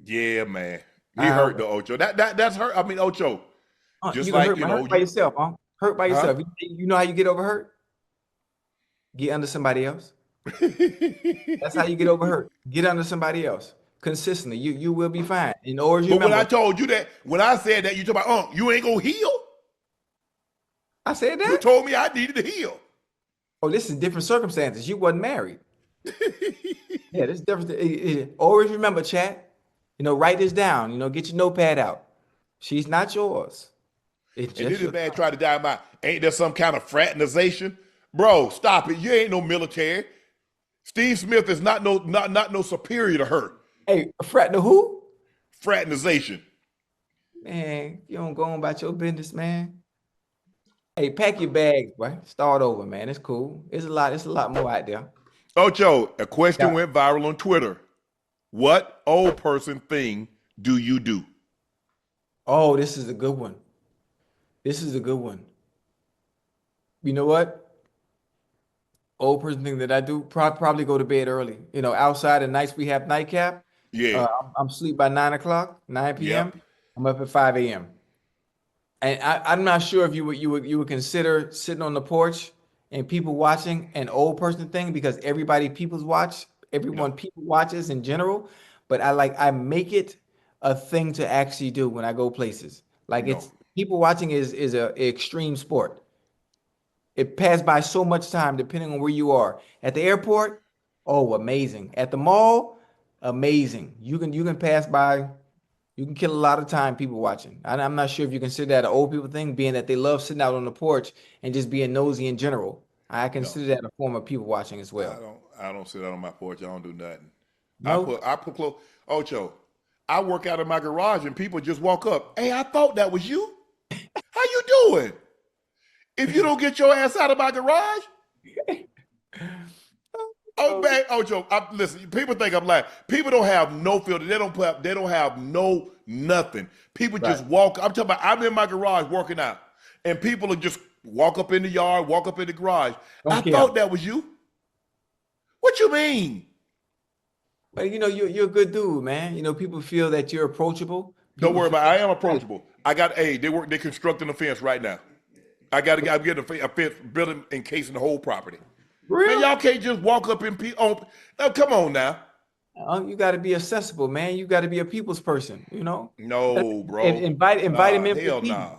Yeah, man. He Bow out hurt with, the Ocho. That's hurt. I mean, Ocho. Just you gonna like hurt, hurt by yourself, huh? Hurt by huh? yourself. You know how you get over hurt? Get under somebody else. That's how you get over hurt. Get under somebody else consistently. You will be fine. And always But when I remember, told you that, when I said that, you talk about, you ain't gonna heal. I said You that. told me I needed to heal. Oh, this is different circumstances. You wasn't married. Yeah, this is different. Always remember, chat. Write this down. Get your notepad out. She's not yours. It's And just then this your. man tried to die about, ain't there some kind of fraternization? Bro, stop it. You ain't no military. Steve Smith is not no superior to her. Hey, frat the who? Fraternization. Man, you don't go on about your business, man. Hey, pack your bags, boy. Start over, man. It's cool. It's a lot more out there. Ocho, a question Yeah. went viral on Twitter. What old person thing do you do? Oh, this is a good one. This is a good one. You know what? Old person thing that I do, probably go to bed early. Outside of nights we have nightcap. Yeah. I'm asleep by 9 o'clock, 9 p.m. Yep. I'm up at 5 a.m. And I'm not sure if you would consider sitting on the porch and people watching an old person thing, because everyone No, people watches in general. But I make it a thing to actually do when I go places. Like, no. it's people watching is a extreme sport. It passed by so much time depending on where you are. At the airport, oh, amazing. At the mall, amazing. You can pass by, you can kill a lot of time people watching. I'm not sure if you consider that an old people thing, being that they love sitting out on the porch and just being nosy in general. I No, consider that a form of people watching as well. I don't sit out on my porch. I don't do nothing. No? I put clothes. Ocho, I work out in my garage and people just walk up. Hey, I thought that was you. How you doing? If you don't get your ass out of my garage, oh man, Ocho, listen. People think I'm lying. People don't have no filter. They don't have no nothing. People Right. just walk. I'm talking about. I'm in my garage working out, and people will just walk up in the yard, walk up in the garage. I Don't care. thought that was you. What you mean? But you're a good dude, man. People feel that you're approachable. Don't People worry feel about it. I am approachable. I got they're constructing a fence right now. I'm getting a fence building encasing the whole property. Man, real. y'all can't just walk up and now come on now. You got to be accessible, man. You got to be a people's person, No, And bro. invite him Nah, in for hell tea. nah.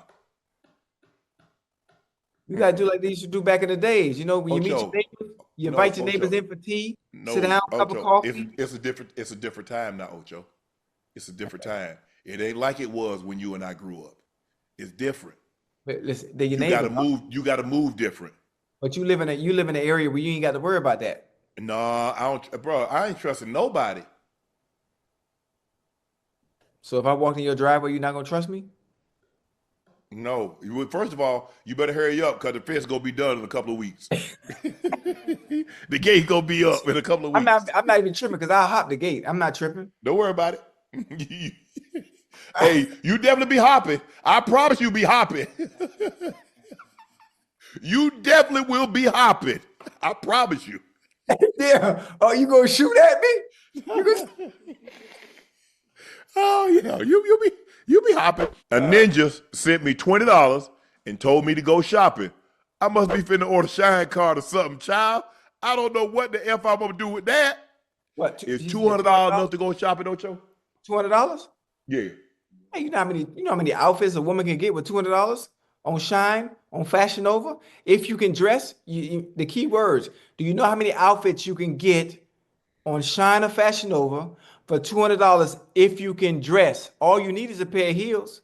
You got to do like they used to do back in the days. When you meet your Ocho. neighbors, you No, invite your neighbors Ocho. in for tea, sit No, down, cup of Ocho. coffee. It's a different time now, Ocho. It's a different time. It ain't like it was when you and I grew up. It's different. But listen, they're your You gotta neighbors, huh? move, you gotta move different. But you live in an area where you ain't got to worry about that. Nah, I don't, bro. I ain't trusting nobody. So if I walk in your driveway, you're not gonna trust me? No. First of all, you better hurry up because the fence gonna be done in a couple of weeks. The gate's gonna be up in a couple of I'm weeks. not. I'm not even tripping because I'll hop the gate. I'm not tripping. Don't worry about it. Hey, you definitely be hopping. I promise you be hopping. You definitely will be hopping. I promise you. Yeah. Oh, you gonna shoot at me? You gonna... Oh yeah, you be hopping. A ninja sent me $20 and told me to go shopping. I must be finna order Shine card or something, child. I don't know what the F I'm gonna do with that. What? Is He said $200 enough to go shopping, Ocho? $200? Yeah. Hey, you know how many outfits a woman can get with $200 on Shine, on Fashion Nova? If you can dress, the key words. Do you know how many outfits you can get on Shine or Fashion Nova for $200 if you can dress? All you need is a pair of heels.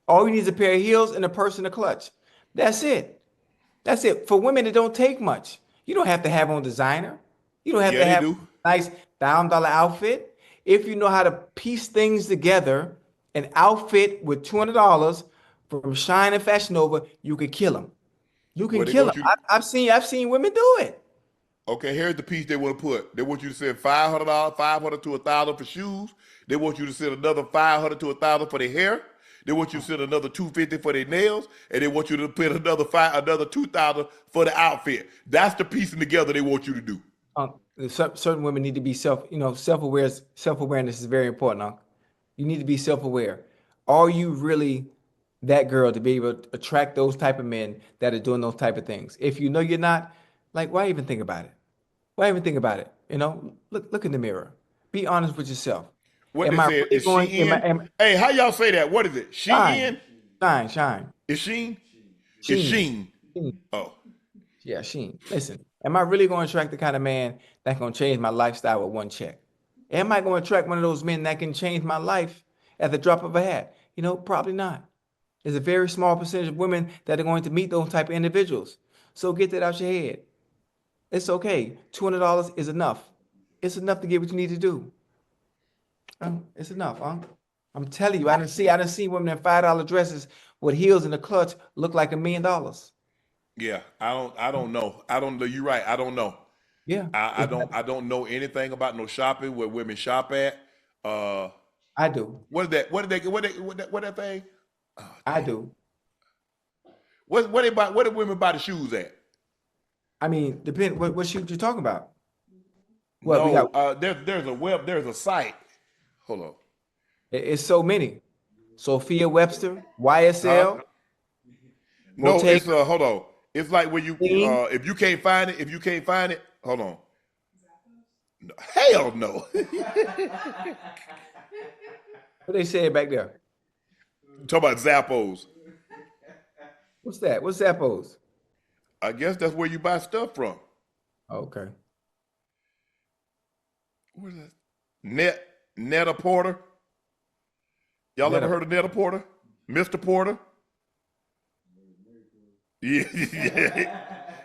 All you need is a pair of heels and a purse and a clutch. That's it. That's it. For women, it don't take much. You don't have to have on designer. You don't have Yeah, to they have do. a nice $1,000 outfit. If you know how to piece things together, an outfit with $200 from Shine and Fashion Nova, you could kill them. You can Well, they kill them. want you to, I've seen women do it. okay, here's the piece they want to put. They want you to send $500, 500 to 1,000 for shoes. They want you to send another 500 to 1,000 for their hair. They want you to send another 250 for their nails, and they want you to put another 2,000 for the outfit. That's the piecing together they want you to do. Certain women need to be self-aware. Self-awareness is very important. You need to be self-aware. Are you really that girl to be able to attract those type of men that are doing those type of things? If you know you're not, like, why even think about it? Why even think about it? Look in the mirror. Be honest with yourself. What they Am I said, really is she going? in? Am Hey, how y'all say that? What is it? She shine, in? shine, Is Sheen? Is sheen, Sheen? sheen. Oh, Yeah, sheen. Listen, am I really going to attract the kind of man that's going to change my lifestyle with one check? Am I going to attract one of those men that can change my life at the drop of a hat? Probably not. There's a very small percentage of women that are going to meet those type of individuals. So get that out your head. It's okay. $200 is enough. It's enough to get what you need to do. It's enough, huh? I'm telling you, I done see women in $5 dresses with heels and a clutch look like $1 million. yeah. I don't know. I don't know. You're right. I don't know. Yeah, I don't know anything about no shopping where women shop at. Uh, I do. what is that? What that thing? Oh, I damn. do. What they buy? What do women buy the shoes at? I mean, depend what shoot you're talking about. What we No, got? there's a site. Hold on. It's so many. Sophia Webster, Huh? YSL. No, Bottega. it's hold on. It's like when you Thing. if you can't find it, hold on. No, hell no. What they say back there? Talk about Zappos. What's that? What's Zappos? I guess that's where you buy stuff from. Okay. What is that? Netta Porter. Y'all ever heard of Netta Porter? Mr. Porter? Yeah,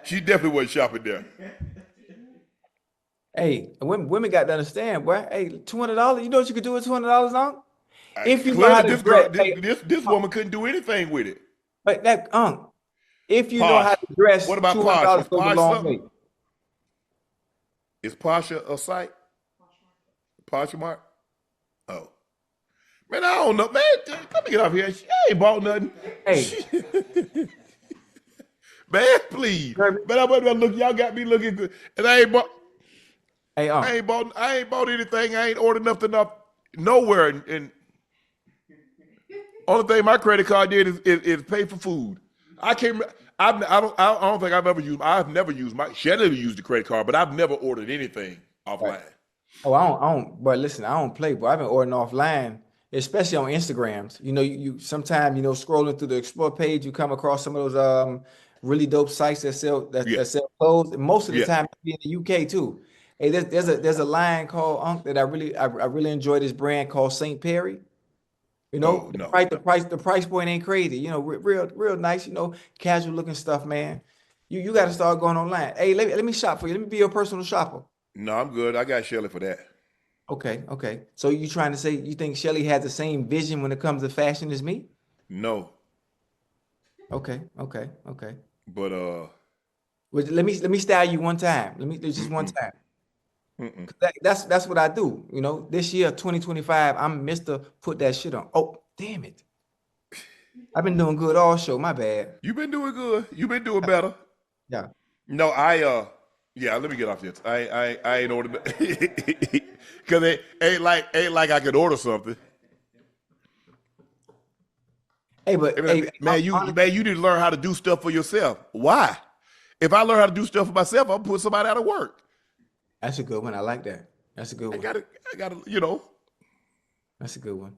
she definitely wasn't shopping there. Hey, women got to understand, boy. Hey, $200. You know what you could do with $200, Unc? If you know how Clearly, to this girl, dress, hey, this woman couldn't do anything with it. but that Unc, if you know how Posh. to dress, What about $200 Posh? Is goes a Posh long something? way. Is Pasha a site? Poshmark? Oh. Man, I don't know. Man, let me get off here. She ain't bought nothing. Hey. Man, please. Man, I'm about to look. Y'all got me looking good. And I ain't bought. Hey, I ain't bought anything. I ain't ordered nothing up nowhere. And only thing my credit card did is pay for food. I can't. I don't think I've ever used. I've never used my. Shannon used the credit card, but I've never ordered anything offline. Right. Oh, I don't. But listen, I don't play. But I've been ordering offline, especially on Instagrams. You know, you sometimes scrolling through the explore page, you come across some of those really dope sites that sell that sell clothes. And most of the time, be in the UK too. Hey, there's a line called Unc that I really enjoy this brand called St. Perry. You know, the price point ain't crazy. You know, real nice. You know, casual looking stuff, man. You got to start going online. Hey, let me shop for you. Let me be your personal shopper. No, I'm good. I got Shelly for that. Okay. So you trying to say you think Shelly has the same vision when it comes to fashion as me? No. Okay. But Well, let me style you one time. Let me just one time. That's what I do. You know, this year 2025, I'm Mr. Put that shit on. Oh, damn it. I've been doing good all show. My bad. You've been doing good. You've been doing better. Yeah. No, yeah, let me get off this. I ain't ordered because it ain't like I could order something. Hey, but man, you need to learn how to do stuff for yourself. Why? If I learn how to do stuff for myself, I'll put somebody out of work. That's a good one. I like that. That's a good one. I gotta, That's a good one.